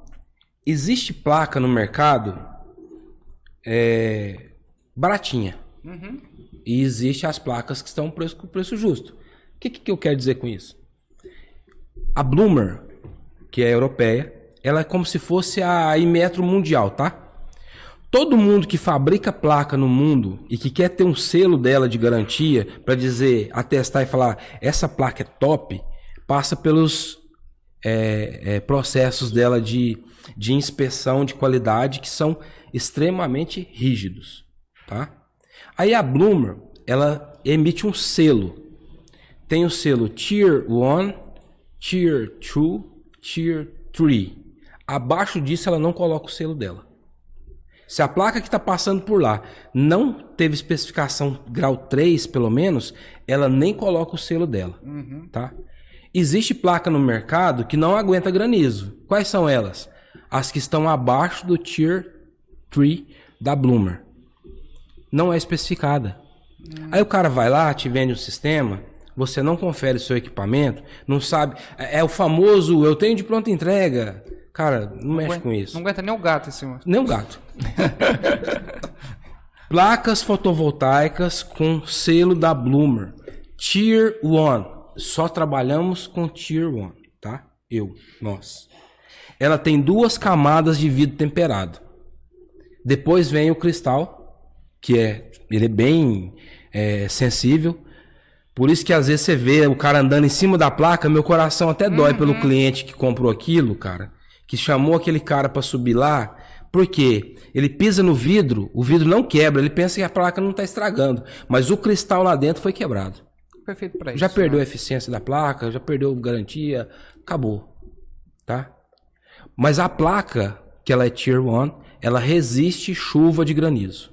S1: Existe placa no mercado baratinha. E existe as placas que estão com preço justo. O que eu quero dizer com isso? A Bloomer, que é europeia, ela é como se fosse a Inmetro mundial, tá? Todo mundo que fabrica placa no mundo e que quer ter um selo dela de garantia para dizer, atestar e falar, essa placa é top, passa pelos processos dela de de inspeção de qualidade que são extremamente rígidos, tá? Aí a Bloomer, ela emite um selo. Tem o selo Tier 1, Tier 2, Tier 3. Abaixo disso ela não coloca o selo dela. Se a placa que está passando por lá não teve especificação grau 3, pelo menos, ela nem coloca o selo dela, tá? Existe placa no mercado que não aguenta granizo. Quais são elas? As que estão abaixo do Tier 3 da Bloomer. Não é especificada. Aí o cara vai lá, te vende o sistema, você não confere o seu equipamento, não sabe... É o famoso, eu tenho de pronta entrega. Cara, não mexe com isso.
S2: Não aguenta nem o gato em cima.
S1: Nem o gato. Placas fotovoltaicas com selo da Bloomer. Tier 1. Só trabalhamos com Tier 1, tá? Nós. Ela tem 2 camadas de vidro temperado. Depois vem o cristal, que ele é bem sensível. Por isso que às vezes você vê o cara andando em cima da placa, meu coração até dói pelo cliente que comprou aquilo, cara. Que chamou aquele cara para subir lá. Porque ele pisa no vidro, o vidro não quebra, ele pensa que a placa não está estragando. Mas o cristal lá dentro foi quebrado.
S2: Perfeito para isso.
S1: Já perdeu a eficiência da placa, já perdeu garantia, acabou, tá? Mas a placa, que ela é Tier 1, ela resiste chuva de granizo.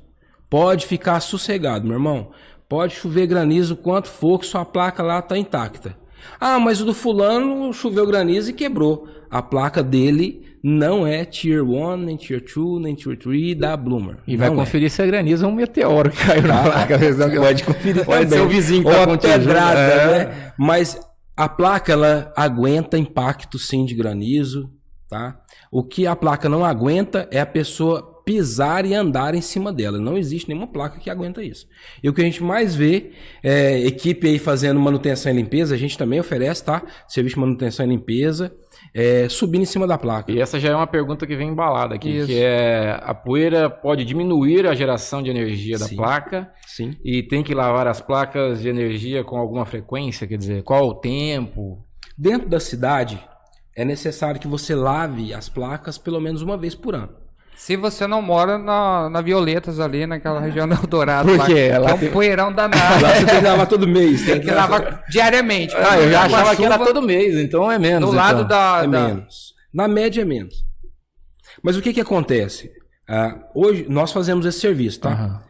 S1: Pode ficar sossegado, meu irmão. Pode chover granizo quanto for que sua placa lá tá intacta. Ah, mas o do fulano choveu granizo e quebrou. A placa dele não é Tier 1, nem Tier 2, nem Tier 3 da Bloomer.
S3: E vai conferir se é granizo ou um meteoro que caiu na placa.
S1: Pode conferir
S3: Pode ser o vizinho que
S1: ou
S3: tá
S1: a
S3: contigo,
S1: pedrada, né? Mas a placa, ela aguenta impacto sim de granizo, tá? O que a placa não aguenta é a pessoa pisar e andar em cima dela. Não existe nenhuma placa que aguenta isso. E o que a gente mais vê é equipe aí fazendo manutenção e limpeza, a gente também oferece, tá? Serviço de manutenção e limpeza, subindo em cima da placa.
S3: E essa já é uma pergunta que vem embalada aqui,
S2: Isso.
S3: que é: a poeira pode diminuir a geração de energia da
S1: Sim.
S3: placa?
S1: Sim.
S3: E tem que lavar as placas de energia com alguma frequência? Quer dizer, qual o tempo?
S1: Dentro da cidade, é necessário que você lave as placas pelo menos uma vez por ano.
S2: Se você não mora na Violetas ali, naquela região do Eldorado.
S3: Por quê?
S2: Lá,
S3: Lá
S2: é um
S3: tem-
S2: poeirão danado.
S1: Lá você tem que lavar todo mês.
S2: Tem que lavar diariamente.
S3: Ah, eu já
S2: Com a
S3: achava que era
S2: chuva
S3: todo mês, então é menos.
S2: do lado
S3: então.
S2: da...
S1: menos. Na média é menos. Mas o que acontece? Hoje nós fazemos esse serviço, tá?
S3: Aham.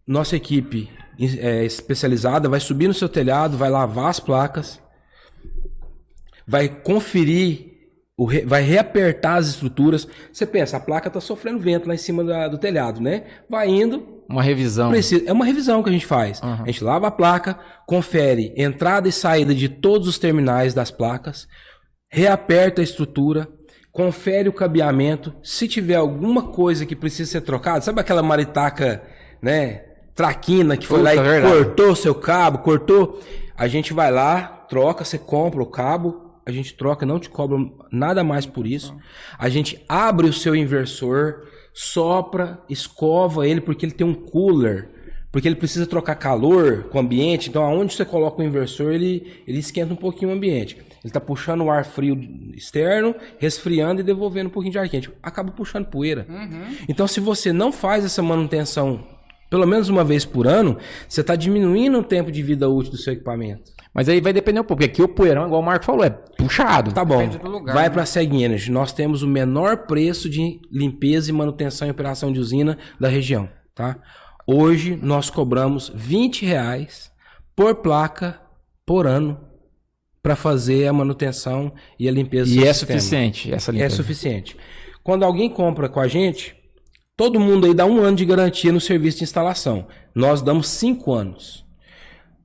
S1: Nossa equipe especializada vai subir no seu telhado, vai lavar as placas, vai conferir, vai reapertar as estruturas. Você pensa, a placa está sofrendo vento lá em cima do telhado, né? Vai indo.
S3: Uma revisão.
S1: É uma revisão que a gente faz.
S3: Uhum.
S1: A gente lava a placa, confere entrada e saída de todos os terminais das placas, reaperta a estrutura, confere o cabeamento. Se tiver alguma coisa que precisa ser trocada, sabe aquela maritaca, né, traquina que foi
S3: Puta,
S1: lá e
S3: verdade.
S1: cortou seu cabo, cortou, a gente vai lá, troca, você compra o cabo, a gente troca, não te cobra nada mais por isso. A gente abre o seu inversor, sopra, escova ele, porque ele tem um cooler, porque ele precisa trocar calor com o ambiente. Então, aonde você coloca o inversor, ele esquenta um pouquinho o ambiente. Ele está puxando o ar frio externo, resfriando e devolvendo um pouquinho de ar quente. Acaba puxando poeira. Então, se você não faz essa manutenção pelo menos uma vez por ano, você está diminuindo o tempo de vida útil do seu equipamento.
S3: Mas aí vai depender um pouco, porque aqui o poeirão, igual o Marco falou, é puxado.
S1: Tá bom,
S2: Depende do lugar,
S1: vai
S2: né?
S1: para a Seg Energy. Nós temos o menor preço de limpeza e manutenção e operação de usina da região, tá? Hoje nós cobramos R$20 por placa por ano para fazer a manutenção e a limpeza do
S3: E
S1: seu
S3: é
S1: sistema.
S3: suficiente essa
S1: É
S3: limpeza.
S1: suficiente. Quando alguém compra com a gente, todo mundo aí dá 1 ano de garantia no serviço de instalação. Nós damos 5 anos.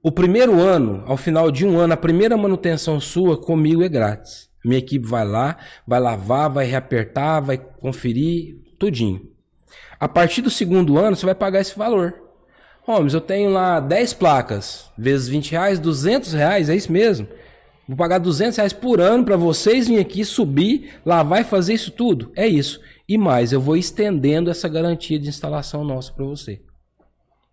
S1: O primeiro ano, ao final de 1 ano, a primeira manutenção sua comigo é grátis. Minha equipe vai lá, vai lavar, vai reapertar, vai conferir, tudinho. A partir do segundo ano, você vai pagar esse valor. Holmes, eu tenho lá 10 placas, vezes R$20, R$200, é isso mesmo? Vou pagar R$200 por ano para vocês virem aqui, subir, lavar e fazer isso tudo? É isso. E mais, eu vou estendendo essa garantia de instalação nossa para você.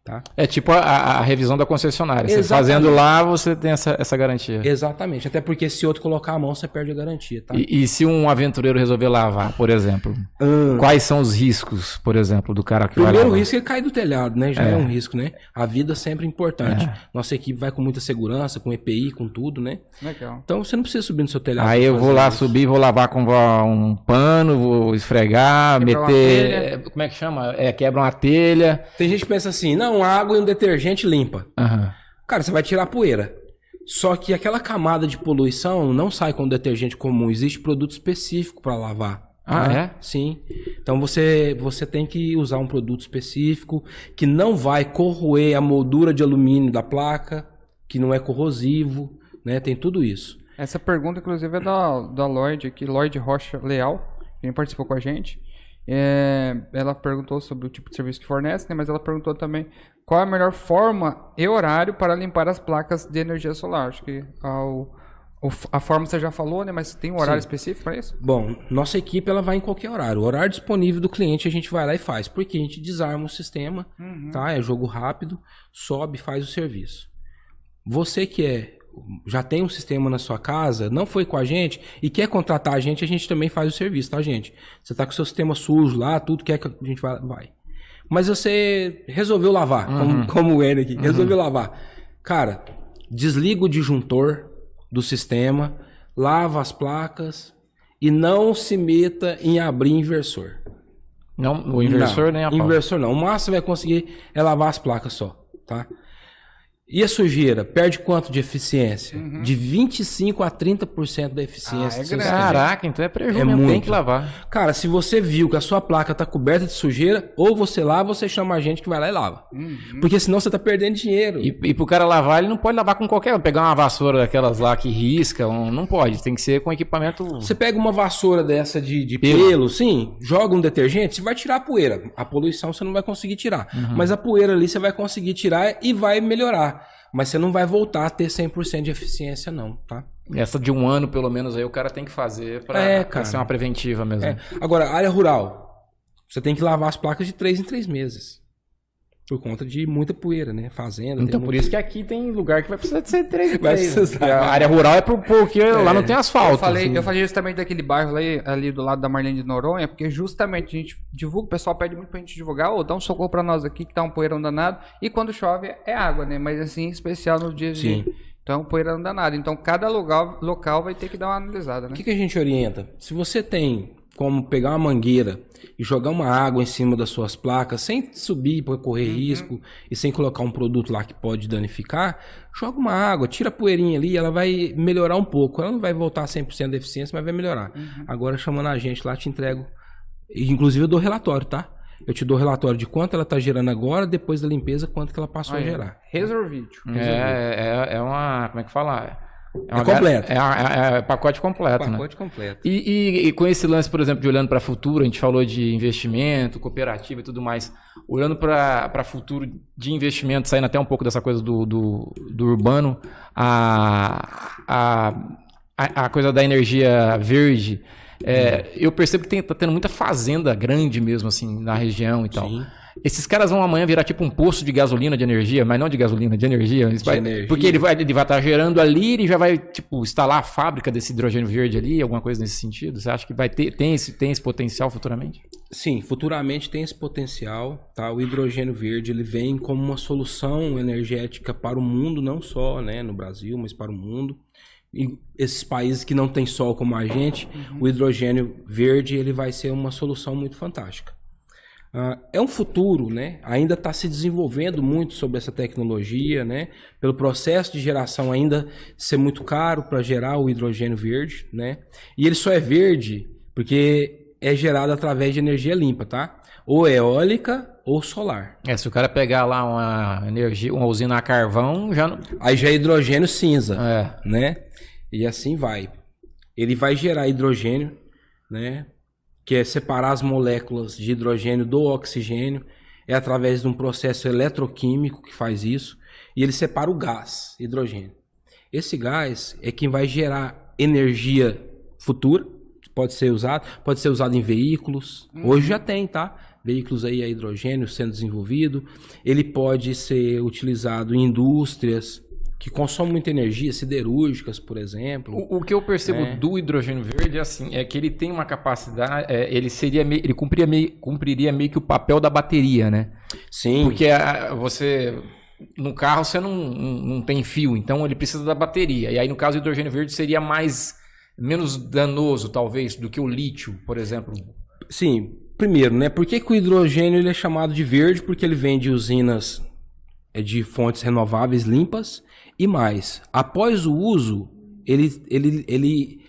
S1: tá?
S3: É tipo a revisão da concessionária. Você
S1: Exatamente.
S3: fazendo lá, você tem essa garantia.
S1: Exatamente, até porque se outro colocar a mão, você perde a garantia, tá?
S3: E se um aventureiro resolver lavar, por exemplo, quais são os riscos, por exemplo, do cara que vai
S1: Primeiro
S3: lavar?
S1: risco é ele cair do telhado, né? Já é um risco, né? A vida sempre é importante. Nossa equipe vai com muita segurança, com EPI, com tudo, né?
S2: Legal.
S1: Então você não precisa subir no seu telhado.
S3: Aí
S1: pra
S3: eu vou
S1: fazer
S3: lá
S1: isso.
S3: subir, vou lavar com um pano, vou esfregar,
S2: Quebra uma
S3: meter... Como é que chama? Quebra uma telha.
S1: Tem gente que pensa assim, não, água e um detergente limpa.
S3: Aham.
S1: Cara, você vai tirar a poeira. Só que aquela camada de poluição não sai com detergente comum. Existe produto específico para lavar.
S3: Ah, é?
S1: Sim. Então você tem que usar um produto específico que não vai corroer a moldura de alumínio da placa, que não é corrosivo, né? Tem tudo isso.
S2: Essa pergunta, inclusive, é da Lloyd aqui, Lloyd Rocha Leal, quem participou com a gente. Ela perguntou sobre o tipo de serviço que fornece, né? Mas ela perguntou também qual a melhor forma e horário para limpar as placas de energia solar. Acho que a forma você já falou, né? Mas tem um horário específico para isso?
S1: Bom, nossa equipe ela vai em qualquer horário. O horário disponível do cliente a gente vai lá e faz. Porque a gente desarma o sistema, tá? É jogo rápido, sobe e faz o serviço. Você que já tem um sistema na sua casa, não foi com a gente e quer contratar a gente também faz o serviço, tá, gente? Você tá com o seu sistema sujo lá, tudo quer que a gente vai. Mas você resolveu lavar, como o N aqui, resolveu lavar. Cara, desliga o disjuntor do sistema, lava as placas e não se meta em abrir inversor.
S3: Não, o inversor nem a pau.
S1: Inversor não. O máximo que você vai conseguir é lavar as placas só, tá? E a sujeira? Perde quanto de eficiência? De 25% a 30% da eficiência. do seu sistema.
S3: Caraca, então é prejuízo mesmo,
S1: muito.
S3: tem que lavar.
S1: Cara, se você viu que a sua placa tá coberta de sujeira, ou você lava ou você chama a gente que vai lá e lava. Porque senão você tá perdendo dinheiro.
S3: E pro cara lavar, ele não pode lavar com qualquer um. Pegar uma vassoura daquelas lá que risca, não pode. Tem que ser com equipamento...
S1: Você pega uma vassoura dessa de pelo, sim, joga um detergente, você vai tirar a poeira. A poluição você não vai conseguir tirar. Mas a poeira ali você vai conseguir tirar e vai melhorar. Mas você não vai voltar a ter 100% de eficiência não, tá?
S3: Essa de 1 ano, pelo menos, aí o cara tem que fazer pra ser uma preventiva mesmo.
S1: Agora, área rural. Você tem que lavar as placas de 3 em 3 meses. Por conta de muita poeira, né? Fazenda.
S3: Então, por isso que aqui tem lugar que vai precisar de ser 3 em 3.
S1: Vai precisar.
S3: A área rural é porque lá não tem asfalto.
S2: Eu falei justamente daquele bairro ali do lado da Marlene de Noronha, porque justamente a gente divulga, o pessoal pede muito pra gente divulgar, dá um socorro pra nós aqui que tá um poeirão danado, e quando chove é água, né? Mas assim, em especial nos dias de... Então, poeirão danado. Então, cada local vai ter que dar uma analisada, né?
S1: O que a gente orienta? Se você tem como pegar uma mangueira e jogar uma água em cima das suas placas, sem subir para correr risco e sem colocar um produto lá que pode danificar, joga uma água, tira a poeirinha ali, ela vai melhorar um pouco. Ela não vai voltar a 100% da eficiência, mas vai melhorar. Agora, chamando a gente lá, te entrego. Inclusive, eu dou relatório, tá? Eu te dou relatório de quanto ela está gerando agora, depois da limpeza, quanto que ela passou a gerar.
S2: Resolvido.
S3: É uma... Como é que fala?
S1: É completo.
S3: É pacote completo, né?
S1: Pacote completo.
S3: E com esse lance, por exemplo, de olhando para futuro, a gente falou de investimento, cooperativa e tudo mais. Olhando para futuro de investimento, saindo até um pouco dessa coisa do urbano, a coisa da energia verde, eu percebo que tá tendo muita fazenda grande mesmo, assim, na região e tal.
S1: Sim.
S3: Esses caras vão amanhã virar tipo um poço de gasolina, de energia, mas não de gasolina, de energia. Porque ele vai estar gerando ali, ele já vai tipo instalar a fábrica desse hidrogênio verde ali, alguma coisa nesse sentido. Você acha que tem esse potencial futuramente?
S1: Sim, futuramente tem esse potencial, tá? O hidrogênio verde ele vem como uma solução energética para o mundo, não só, né, no Brasil, mas para o mundo. E esses países que não têm sol como a gente, o hidrogênio verde ele vai ser uma solução muito fantástica. É um futuro, né? Ainda está se desenvolvendo muito sobre essa tecnologia, né? Pelo processo de geração ainda ser muito caro para gerar o hidrogênio verde, né? E ele só é verde porque é gerado através de energia limpa, tá? Ou eólica ou solar.
S3: Se o cara pegar lá uma usina a carvão, já não...
S1: Aí já é hidrogênio cinza, né? E assim vai. Ele vai gerar hidrogênio, né? Que é separar as moléculas de hidrogênio do oxigênio, é através de um processo eletroquímico que faz isso, e ele separa o gás, hidrogênio. Esse gás é quem vai gerar energia futura, pode ser usado em veículos. Hoje já tem, tá? Veículos aí a hidrogênio sendo desenvolvido. Ele pode ser utilizado em indústrias que consomem muita energia, siderúrgicas, por exemplo.
S3: O que eu percebo do hidrogênio verde é que ele tem uma capacidade, ele cumpriria meio que o papel da bateria, né?
S1: Sim.
S3: Porque no carro você não tem fio, então ele precisa da bateria. E aí no caso o hidrogênio verde seria menos danoso, talvez, do que o lítio, por exemplo.
S1: Sim. Primeiro, né? Por que o hidrogênio ele é chamado de verde? Porque ele vem de usinas de fontes renováveis limpas. E mais, após o uso, ele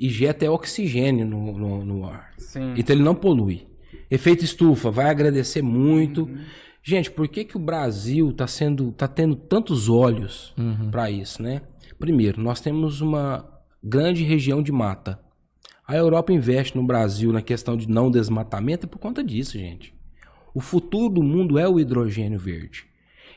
S1: injeta oxigênio no ar.
S2: Sim.
S1: Então ele não polui. Efeito estufa, vai agradecer muito. Gente, por que o Brasil tá tendo tantos olhos para isso, né? Primeiro, nós temos uma grande região de mata. A Europa investe no Brasil na questão de não desmatamento por conta disso, gente. O futuro do mundo é o hidrogênio verde.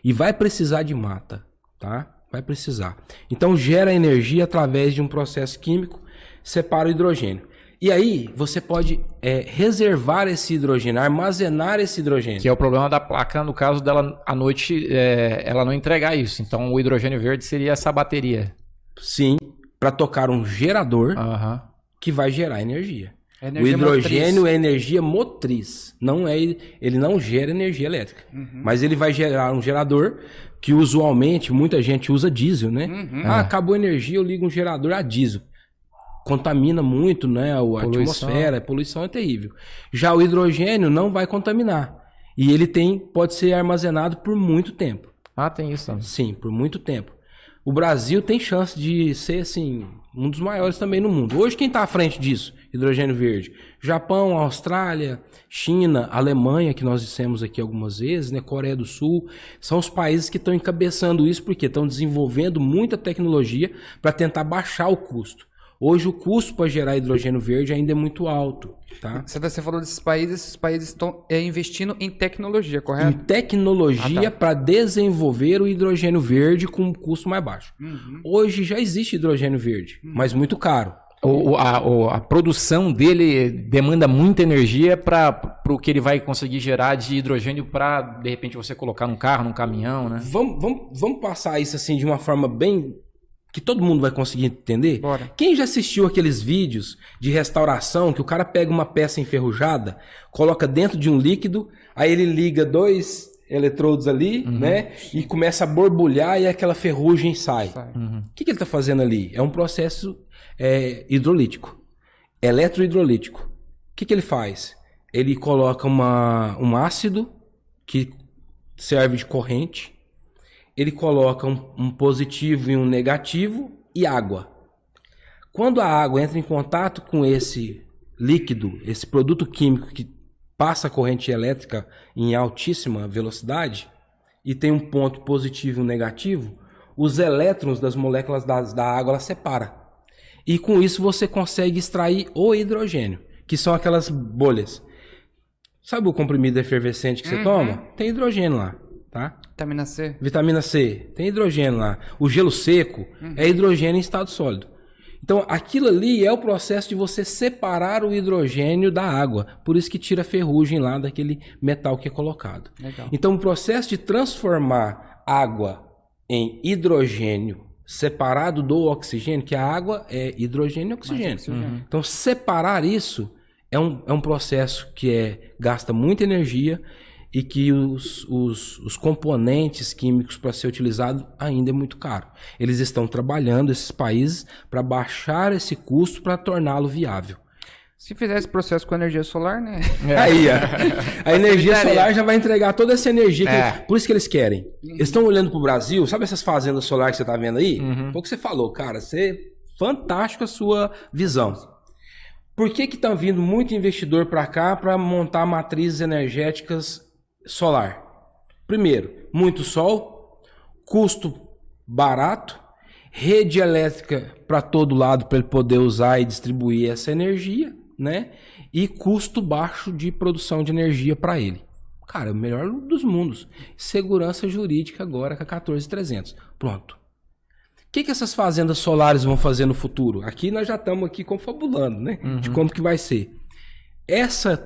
S1: E vai precisar de mata. Tá? Vai precisar. Então gera energia através de um processo químico, separa o hidrogênio. E aí você pode reservar esse hidrogênio, armazenar esse hidrogênio.
S3: Que é o problema da placa, no caso dela, à noite, ela não entregar isso. Então o hidrogênio verde seria essa bateria.
S1: Sim, para tocar um gerador que vai gerar energia. O hidrogênio é energia motriz, ele não gera energia elétrica, mas ele vai gerar um gerador que usualmente muita gente usa diesel, né? Acabou a energia, eu ligo um gerador a diesel. Contamina muito, né? A atmosfera, a poluição é terrível. Já o hidrogênio não vai contaminar e ele pode ser armazenado por muito tempo.
S3: Ah, tem isso também.
S1: Sim, por muito tempo. O Brasil tem chance de ser, assim, um dos maiores também no mundo. Hoje, quem está à frente disso? Hidrogênio verde. Japão, Austrália, China, Alemanha, que nós dissemos aqui algumas vezes, né? Coreia do Sul, são os países que estão encabeçando isso porque estão desenvolvendo muita tecnologia para tentar baixar o custo. Hoje o custo para gerar hidrogênio verde ainda é muito alto. Tá?
S2: Você falou desses países, esses países estão investindo em tecnologia, correto?
S1: Em tecnologia para desenvolver o hidrogênio verde com um custo mais baixo. Hoje já existe hidrogênio verde, mas muito caro.
S3: A produção dele demanda muita energia para o que ele vai conseguir gerar de hidrogênio para, de repente, você colocar num carro, num caminhão, né?
S1: Vamos passar isso assim de uma forma bem... que todo mundo vai conseguir entender?
S2: Bora.
S1: Quem já assistiu aqueles vídeos de restauração que o cara pega uma peça enferrujada, coloca dentro de um líquido, aí ele liga 2 eletrodos ali, né? E começa a borbulhar e aquela ferrugem sai. O que ele está fazendo ali? É um processo hidrolítico, eletrohidrolítico. O que ele faz? Ele coloca um ácido que serve de corrente, ele coloca um positivo e um negativo e água. Quando a água entra em contato com esse líquido, esse produto químico que passa a corrente elétrica em altíssima velocidade e tem um ponto positivo e um negativo, os elétrons das moléculas da água ela separa. E com isso você consegue extrair o hidrogênio, que são aquelas bolhas. Sabe o comprimido efervescente que você toma? Tem hidrogênio lá. Tá?
S2: Vitamina C.
S1: Vitamina C, tem hidrogênio lá. O gelo seco é hidrogênio em estado sólido. Então, aquilo ali é o processo de você separar o hidrogênio da água. Por isso que tira a ferrugem lá daquele metal que é colocado.
S2: Legal.
S1: Então, o processo de transformar água em hidrogênio separado do oxigênio, que a água é hidrogênio e oxigênio. Então, separar isso é um processo que gasta muita energia e que os componentes químicos para ser utilizado ainda é muito caro. Eles estão trabalhando, esses países, para baixar esse custo para torná-lo viável.
S2: Se fizer esse processo com energia solar, né?
S1: Aí, a energia solar já vai entregar toda essa energia. Por isso que eles querem. Eles estão olhando para o Brasil, sabe essas fazendas solares que você está vendo aí? Foi o que você falou, cara. Fantástico a sua visão. Por que está vindo muito investidor para cá para montar matrizes energéticas solar? Primeiro, muito sol, custo barato, rede elétrica para todo lado para ele poder usar e distribuir essa energia, né? E custo baixo de produção de energia para ele. Cara, o melhor dos mundos. Segurança jurídica agora com a 14.300. Pronto. que essas fazendas solares vão fazer no futuro? Aqui nós já estamos aqui confabulando, né? De como que vai ser.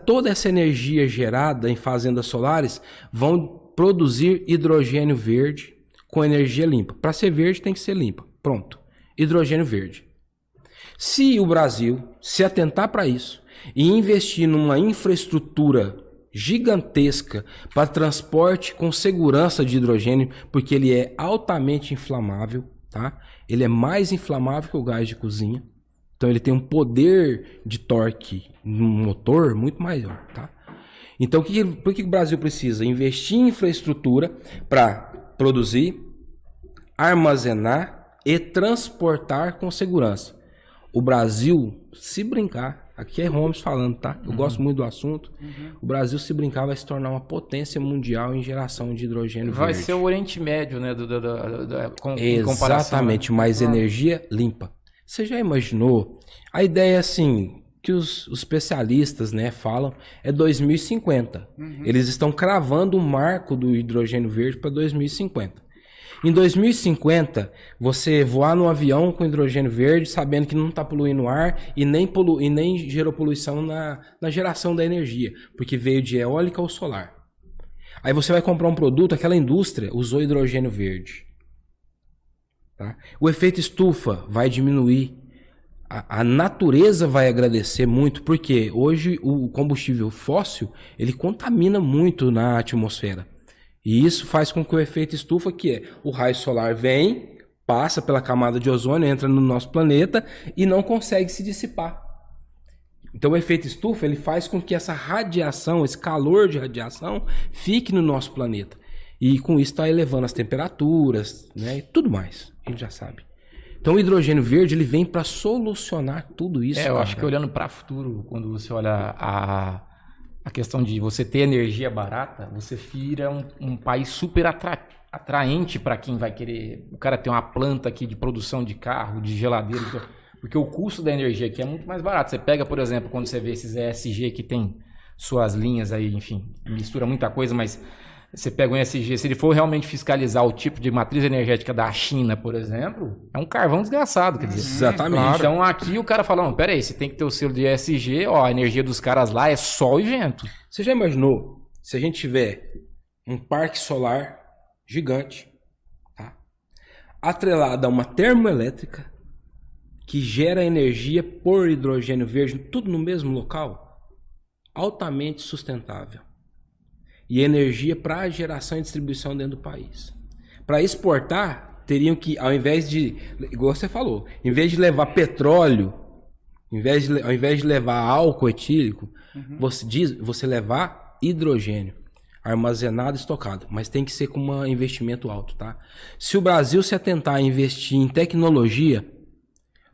S1: Toda essa energia gerada em fazendas solares vão produzir hidrogênio verde com energia limpa. Para ser verde tem que ser limpa. Pronto. Hidrogênio verde. Se o Brasil se atentar para isso e investir numa infraestrutura gigantesca para transporte com segurança de hidrogênio, porque ele é altamente inflamável, tá? Ele é mais inflamável que o gás de cozinha. Então ele tem um poder de torque no motor muito maior, tá? Então por que o Brasil precisa? Investir em infraestrutura para produzir, armazenar e transportar com segurança. O Brasil, se brincar, aqui é Holmes falando, tá? Eu gosto muito do assunto. O Brasil, se brincar, vai se tornar uma potência mundial em geração de hidrogênio
S3: Vai
S1: verde.
S3: ser o Oriente Médio, né? Em comparação,
S1: Exatamente,
S3: né?
S1: mais energia limpa. Você já imaginou? A ideia, assim, que os especialistas, né, falam, é 2050. Eles estão cravando o marco do hidrogênio verde para 2050. Em 2050, você voar num avião com hidrogênio verde, sabendo que não está poluindo o ar e nem gerou poluição na geração da energia, porque veio de eólica ou solar. Aí você vai comprar um produto, aquela indústria usou hidrogênio verde. Tá? O efeito estufa vai diminuir. A natureza vai agradecer muito, porque hoje o combustível fóssil ele contamina muito na atmosfera. E isso faz com que o efeito estufa, que é o raio solar vem, passa pela camada de ozônio, entra no nosso planeta e não consegue se dissipar. Então o efeito estufa ele faz com que essa radiação, esse calor de radiação, fique no nosso planeta. E com isso está elevando as temperaturas, né, e tudo mais, a gente já sabe. Então o hidrogênio verde ele vem para solucionar tudo isso.
S3: Eu acho que olhando para o futuro, quando você olha a questão de você ter energia barata, você vira um país super atraente para quem vai querer. O cara tem uma planta aqui de produção de carro, de geladeira, porque o custo da energia aqui é muito mais barato. Você pega, por exemplo, quando você vê esses ESG que tem suas linhas aí, enfim, mistura muita coisa, mas você pega um ESG, se ele for realmente fiscalizar o tipo de matriz energética da China, por exemplo, é um carvão desgraçado, quer dizer.
S1: Exatamente.
S3: Então aqui o cara fala, não, peraí, você tem que ter o selo de ESG, ó, a energia dos caras lá é sol e vento.
S1: Você já imaginou se a gente tiver um parque solar gigante, tá? Atrelado a uma termoelétrica que gera energia por hidrogênio verde, tudo no mesmo local? Altamente sustentável. E energia para geração e distribuição dentro do país. Para exportar, teriam que, ao invés de, igual você falou, em vez de levar petróleo, ao invés de levar álcool etílico, você levar hidrogênio armazenado e estocado. Mas tem que ser com um investimento alto, tá? Se o Brasil se atentar a investir em tecnologia,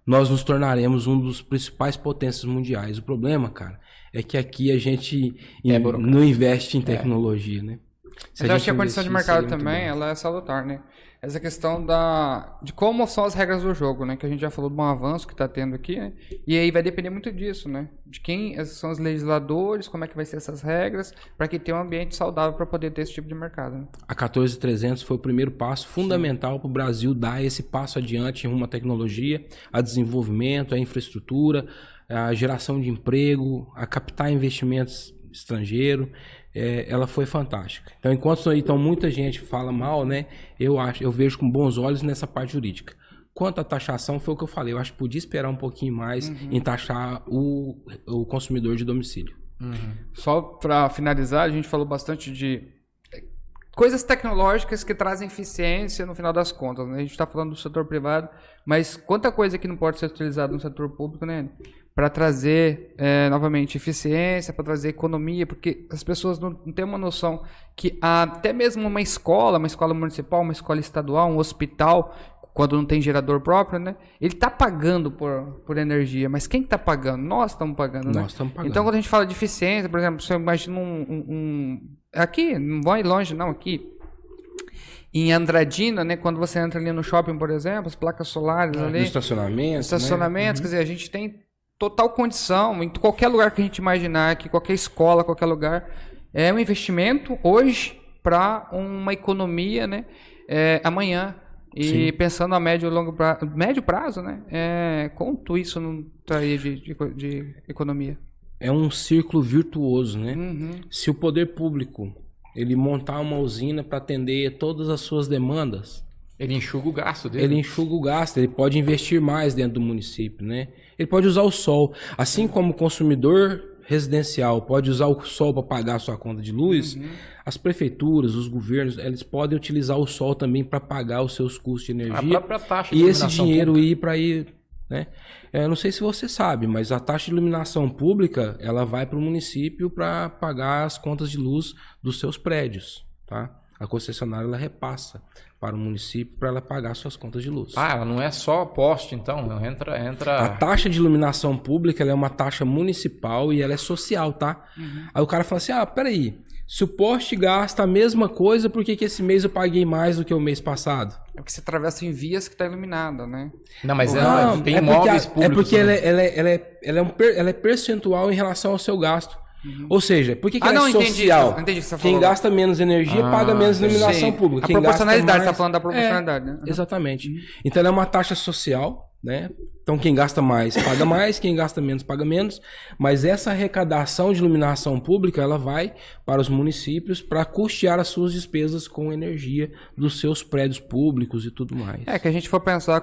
S1: nós nos tornaremos um dos principais potências mundiais. O problema, cara, é que aqui a gente não investe em tecnologia, né?
S2: Mas eu acho que a condição de mercado também ela é salutar, né? Essa questão de como são as regras do jogo, né? Que a gente já falou de um avanço que está tendo aqui, né? E aí vai depender muito disso, né? De quem são os legisladores, como é que vai ser essas regras, para que tenha um ambiente saudável para poder ter esse tipo de mercado. Né?
S1: A 14300 foi o primeiro passo fundamental para o Brasil dar esse passo adiante em rumo à tecnologia, a desenvolvimento, a infraestrutura, a geração de emprego, a captar investimentos estrangeiros. Ela foi fantástica. Então, enquanto muita gente fala mal, né, eu vejo com bons olhos nessa parte jurídica. Quanto à taxação, foi o que eu falei. Eu acho que podia esperar um pouquinho mais em taxar o consumidor de domicílio.
S2: Só para finalizar, a gente falou bastante de coisas tecnológicas que trazem eficiência no final das contas. Né? A gente está falando do setor privado, mas quanta coisa que não pode ser utilizada no setor público, né? Para trazer, novamente, eficiência, para trazer economia, porque as pessoas não têm uma noção que até mesmo uma escola municipal, uma escola estadual, um hospital, quando não tem gerador próprio, né? Ele está pagando por energia, mas quem está pagando? Nós estamos pagando, né?
S1: Nós estamos pagando.
S2: Então, quando a gente fala de eficiência, por exemplo, você imagina aqui, não vai longe, não, aqui em Andradina, né? Quando você entra ali no shopping, por exemplo, as placas solares ali.
S1: Estacionamentos,
S2: quer dizer, a gente tem total condição, em qualquer lugar que a gente imaginar, que qualquer escola, qualquer lugar, é um investimento hoje para uma economia, né? Amanhã E
S1: Sim.
S2: pensando a médio e longo prazo, médio prazo, né? Quanto isso não traria de economia?
S1: É um círculo virtuoso, né?
S2: Uhum.
S1: Se o poder público ele montar uma usina para atender todas as suas demandas,
S3: Ele enxuga o gasto dele.
S1: ele enxuga o gasto, ele pode investir mais dentro do município, né? Ele pode usar o sol. Assim como o consumidor residencial pode usar o sol para pagar a sua conta de luz, as prefeituras, os governos, eles podem utilizar o sol também para pagar os seus custos de
S3: A
S1: energia.
S3: própria taxa de
S1: E esse
S3: iluminação
S1: dinheiro
S3: pública.
S1: ir para ir, né? Eu não sei se você sabe, mas a taxa de iluminação pública, ela vai para o município para pagar as contas de luz dos seus prédios, tá? A concessionária ela repassa para o município para ela pagar suas contas de luz.
S3: Ah, ela não é só poste, então. Entra...
S1: A taxa de iluminação pública ela é uma taxa municipal e ela é social, tá? Aí o cara fala assim, peraí, se o poste gasta a mesma coisa, por que que esse mês eu paguei mais do que o mês passado?
S2: É porque você atravessa em vias que está iluminada, né?
S3: Não, mas
S1: Não,
S3: tem
S1: é porque,
S3: imóveis públicos.
S1: é porque
S3: né?
S1: ela é percentual em relação ao seu gasto. Ou seja, por que, que
S2: Ah,
S1: ela
S2: não,
S1: é
S2: entendi,
S1: social?
S2: entendi o que você
S1: Quem
S2: falou.
S1: gasta menos energia paga menos iluminação
S2: Sim.
S1: pública.
S2: A
S1: Quem gasta
S2: proporcionalidade,
S1: mais-
S2: você tá falando da proporcionalidade, né?
S1: Exatamente. Então ela é uma taxa social, né? Então quem gasta mais paga mais, quem gasta menos paga menos, mas essa arrecadação de iluminação pública ela vai para os municípios para custear as suas despesas com energia dos seus prédios públicos e tudo mais.
S2: É que a gente for pensar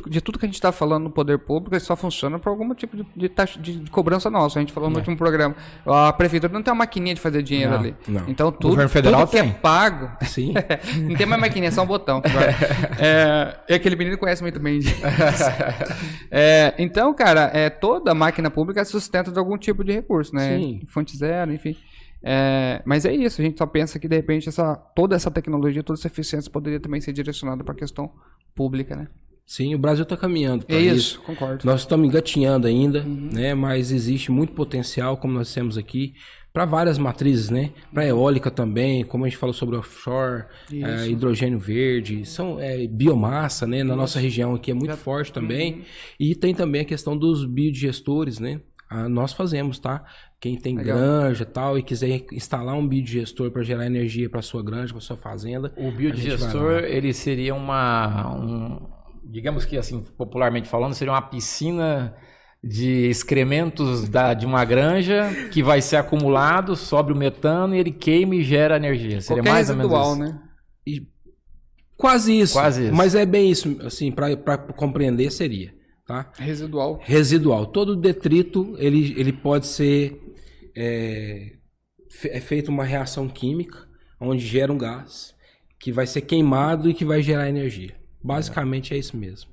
S2: de tudo que a gente está falando no poder público, isso só funciona por algum tipo de taxa de cobrança nossa. A gente falou no último programa. A prefeitura não tem uma maquininha de fazer dinheiro ali.
S1: não.
S2: Então tudo,
S3: governo federal
S2: tudo que
S3: tem.
S2: é pago.
S1: Sim.
S2: Não tem mais maquininha, é só um botão. E aquele menino conhece muito bem disso. Então, cara, toda máquina pública sustenta de algum tipo de recurso, né?
S1: Sim.
S2: Fonte zero, enfim. Mas é isso, a gente só pensa que de repente toda essa tecnologia, toda essa eficiência poderia também ser direcionada para a questão pública, né?
S1: Sim, o Brasil está caminhando para
S2: É
S1: isso.
S2: isso, concordo.
S1: Nós estamos engatinhando ainda, né? Mas existe muito potencial, como nós temos aqui, para várias matrizes, né? Para eólica também, como a gente falou sobre offshore, hidrogênio verde, são biomassa, né? Na nossa região aqui é muito forte também. E tem também a questão dos biodigestores, né? Nós fazemos, tá? Quem tem granja e tal e quiser instalar um biodigestor para gerar energia para sua granja, para sua fazenda.
S3: O biodigestor, ele seria digamos que assim, popularmente falando, seria uma piscina de excrementos de uma granja que vai ser acumulado, sobe o metano e ele queima e gera energia. Seria
S2: Qualquer
S3: mais ou menos
S2: residual,
S3: isso.
S2: né?
S1: Quase isso.
S3: Quase isso.
S1: Mas é bem isso, assim, para compreender seria, tá?
S2: Residual.
S1: Residual. Todo detrito, ele pode ser feita uma reação química, onde gera um gás, que vai ser queimado e que vai gerar energia. Basicamente é isso mesmo.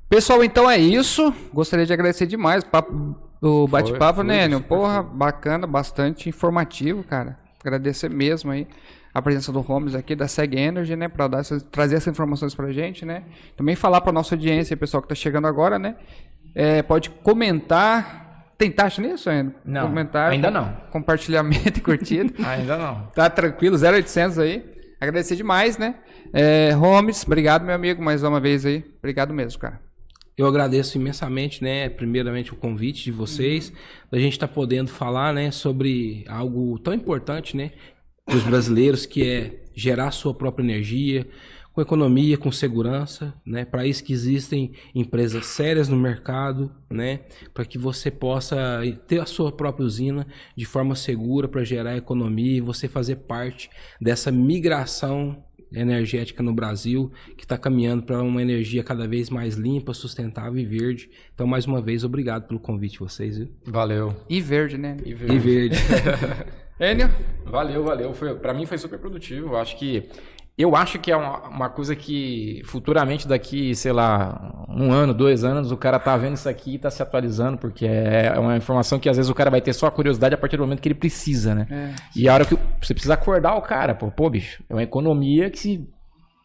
S2: Pessoal, então é isso. Gostaria de agradecer demais o bate-papo,
S3: foi,
S2: né, Enio?
S3: super
S2: Porra, bacana, bastante informativo, cara. Agradecer mesmo aí a presença do Holmes aqui, da Seg Energy, né, para trazer essas informações pra gente, né? Também falar pra nossa audiência, pessoal que tá chegando agora, né? Pode comentar. Tem taxa nisso, Enio?
S3: Não,
S2: Comentário,
S3: ainda não.
S2: Compartilhamento e curtida.
S3: Ainda não.
S2: Tá tranquilo, 0800 aí. Agradecer demais, né? Holmes, obrigado, meu amigo, mais uma vez aí. Obrigado mesmo, cara.
S1: Eu agradeço imensamente, né, primeiramente o convite de vocês, da gente estar podendo falar, né, sobre algo tão importante, né, para os brasileiros, que é gerar sua própria energia, com economia, com segurança, né, para isso que existem empresas sérias no mercado, né, para que você possa ter a sua própria usina de forma segura para gerar economia e você fazer parte dessa migração energética no Brasil, que está caminhando para uma energia cada vez mais limpa, sustentável e verde. Então, mais uma vez, obrigado pelo convite de vocês. Viu?
S3: Valeu.
S2: E verde, né?
S1: E verde.
S2: Enio?
S3: Valeu. Pra mim foi super produtivo. Eu acho que é uma coisa que futuramente daqui, sei lá, 1 ano, 2 anos, o cara tá vendo isso aqui e tá se atualizando, porque é uma informação que às vezes o cara vai ter só a curiosidade a partir do momento que ele precisa, né? E a hora que você precisa acordar o cara, pô, bicho, é uma economia que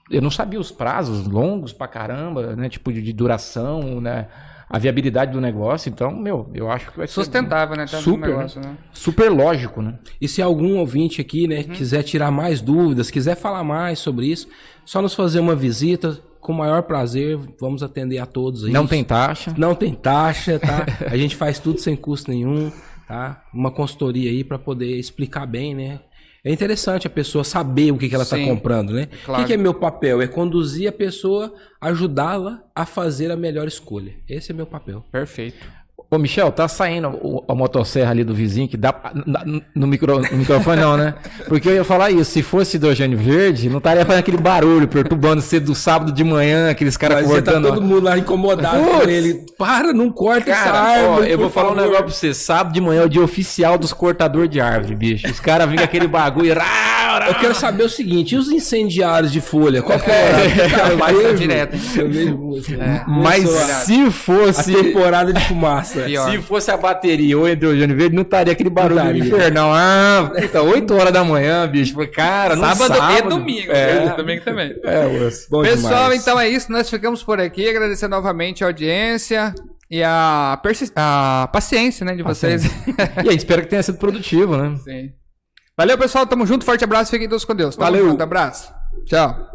S3: eu não sabia os prazos longos pra caramba, né? Tipo de duração, né? A viabilidade do negócio, então, eu acho que vai ser
S2: Sustentável, né? Tanto
S3: super,
S2: negócio, né?
S3: super lógico, né?
S1: E se algum ouvinte aqui, né, quiser tirar mais dúvidas, quiser falar mais sobre isso, só nos fazer uma visita, com o maior prazer, vamos atender a todos aí.
S3: Não tem taxa.
S1: Não tem taxa, tá? A gente faz tudo sem custo nenhum, tá? Uma consultoria aí para poder explicar bem, né? É interessante a pessoa saber o que ela está
S2: Sim,
S1: comprando, né?
S2: claro.
S1: O que é meu papel? É conduzir a pessoa, ajudá-la a fazer a melhor escolha. Esse é meu papel.
S2: Perfeito.
S3: Ô, Michel, tá saindo a motosserra ali do vizinho, que dá no microfone não, né? Porque eu ia falar isso, se fosse hidrogênio verde, não estaria fazendo aquele barulho, perturbando você do sábado de manhã, aqueles caras
S1: Mas
S3: cortando.
S1: tá todo mundo lá incomodado com ele. Para, não corta essa
S3: Cara, ó,
S1: árvore,
S3: eu vou
S1: por
S3: falar um
S1: favor.
S3: negócio pra você. Sábado de manhã é o dia oficial dos cortadores de árvore, bicho. Os caras vêm com aquele bagulho.
S1: Eu quero saber o seguinte, e os incendiários de folha? Qual que é? Cara, eu
S2: Passa
S1: vejo,
S2: direto.
S1: eu vejo você.
S3: Mas se
S1: A
S3: fosse.
S1: temporada de fumaça.
S2: Pior.
S3: Se fosse a bateria ou hidrogênio verde, não estaria aquele barulho
S1: Não estaria.
S3: infernal. Ah, puta, 8 horas da manhã, bicho. Falei, cara, no
S2: Sábado e domingo. Domingo também.
S3: Moço.
S1: Bom
S2: Pessoal,
S1: demais.
S2: então é isso. Nós ficamos por aqui. Agradecer novamente a audiência e a paciência, né, de vocês.
S3: E a gente espera que tenha sido produtivo, né?
S2: Sim. Valeu, pessoal. Tamo junto. Forte abraço. Fiquem todos com Deus. Tamo
S3: Valeu.
S2: junto. Abraço. Tchau.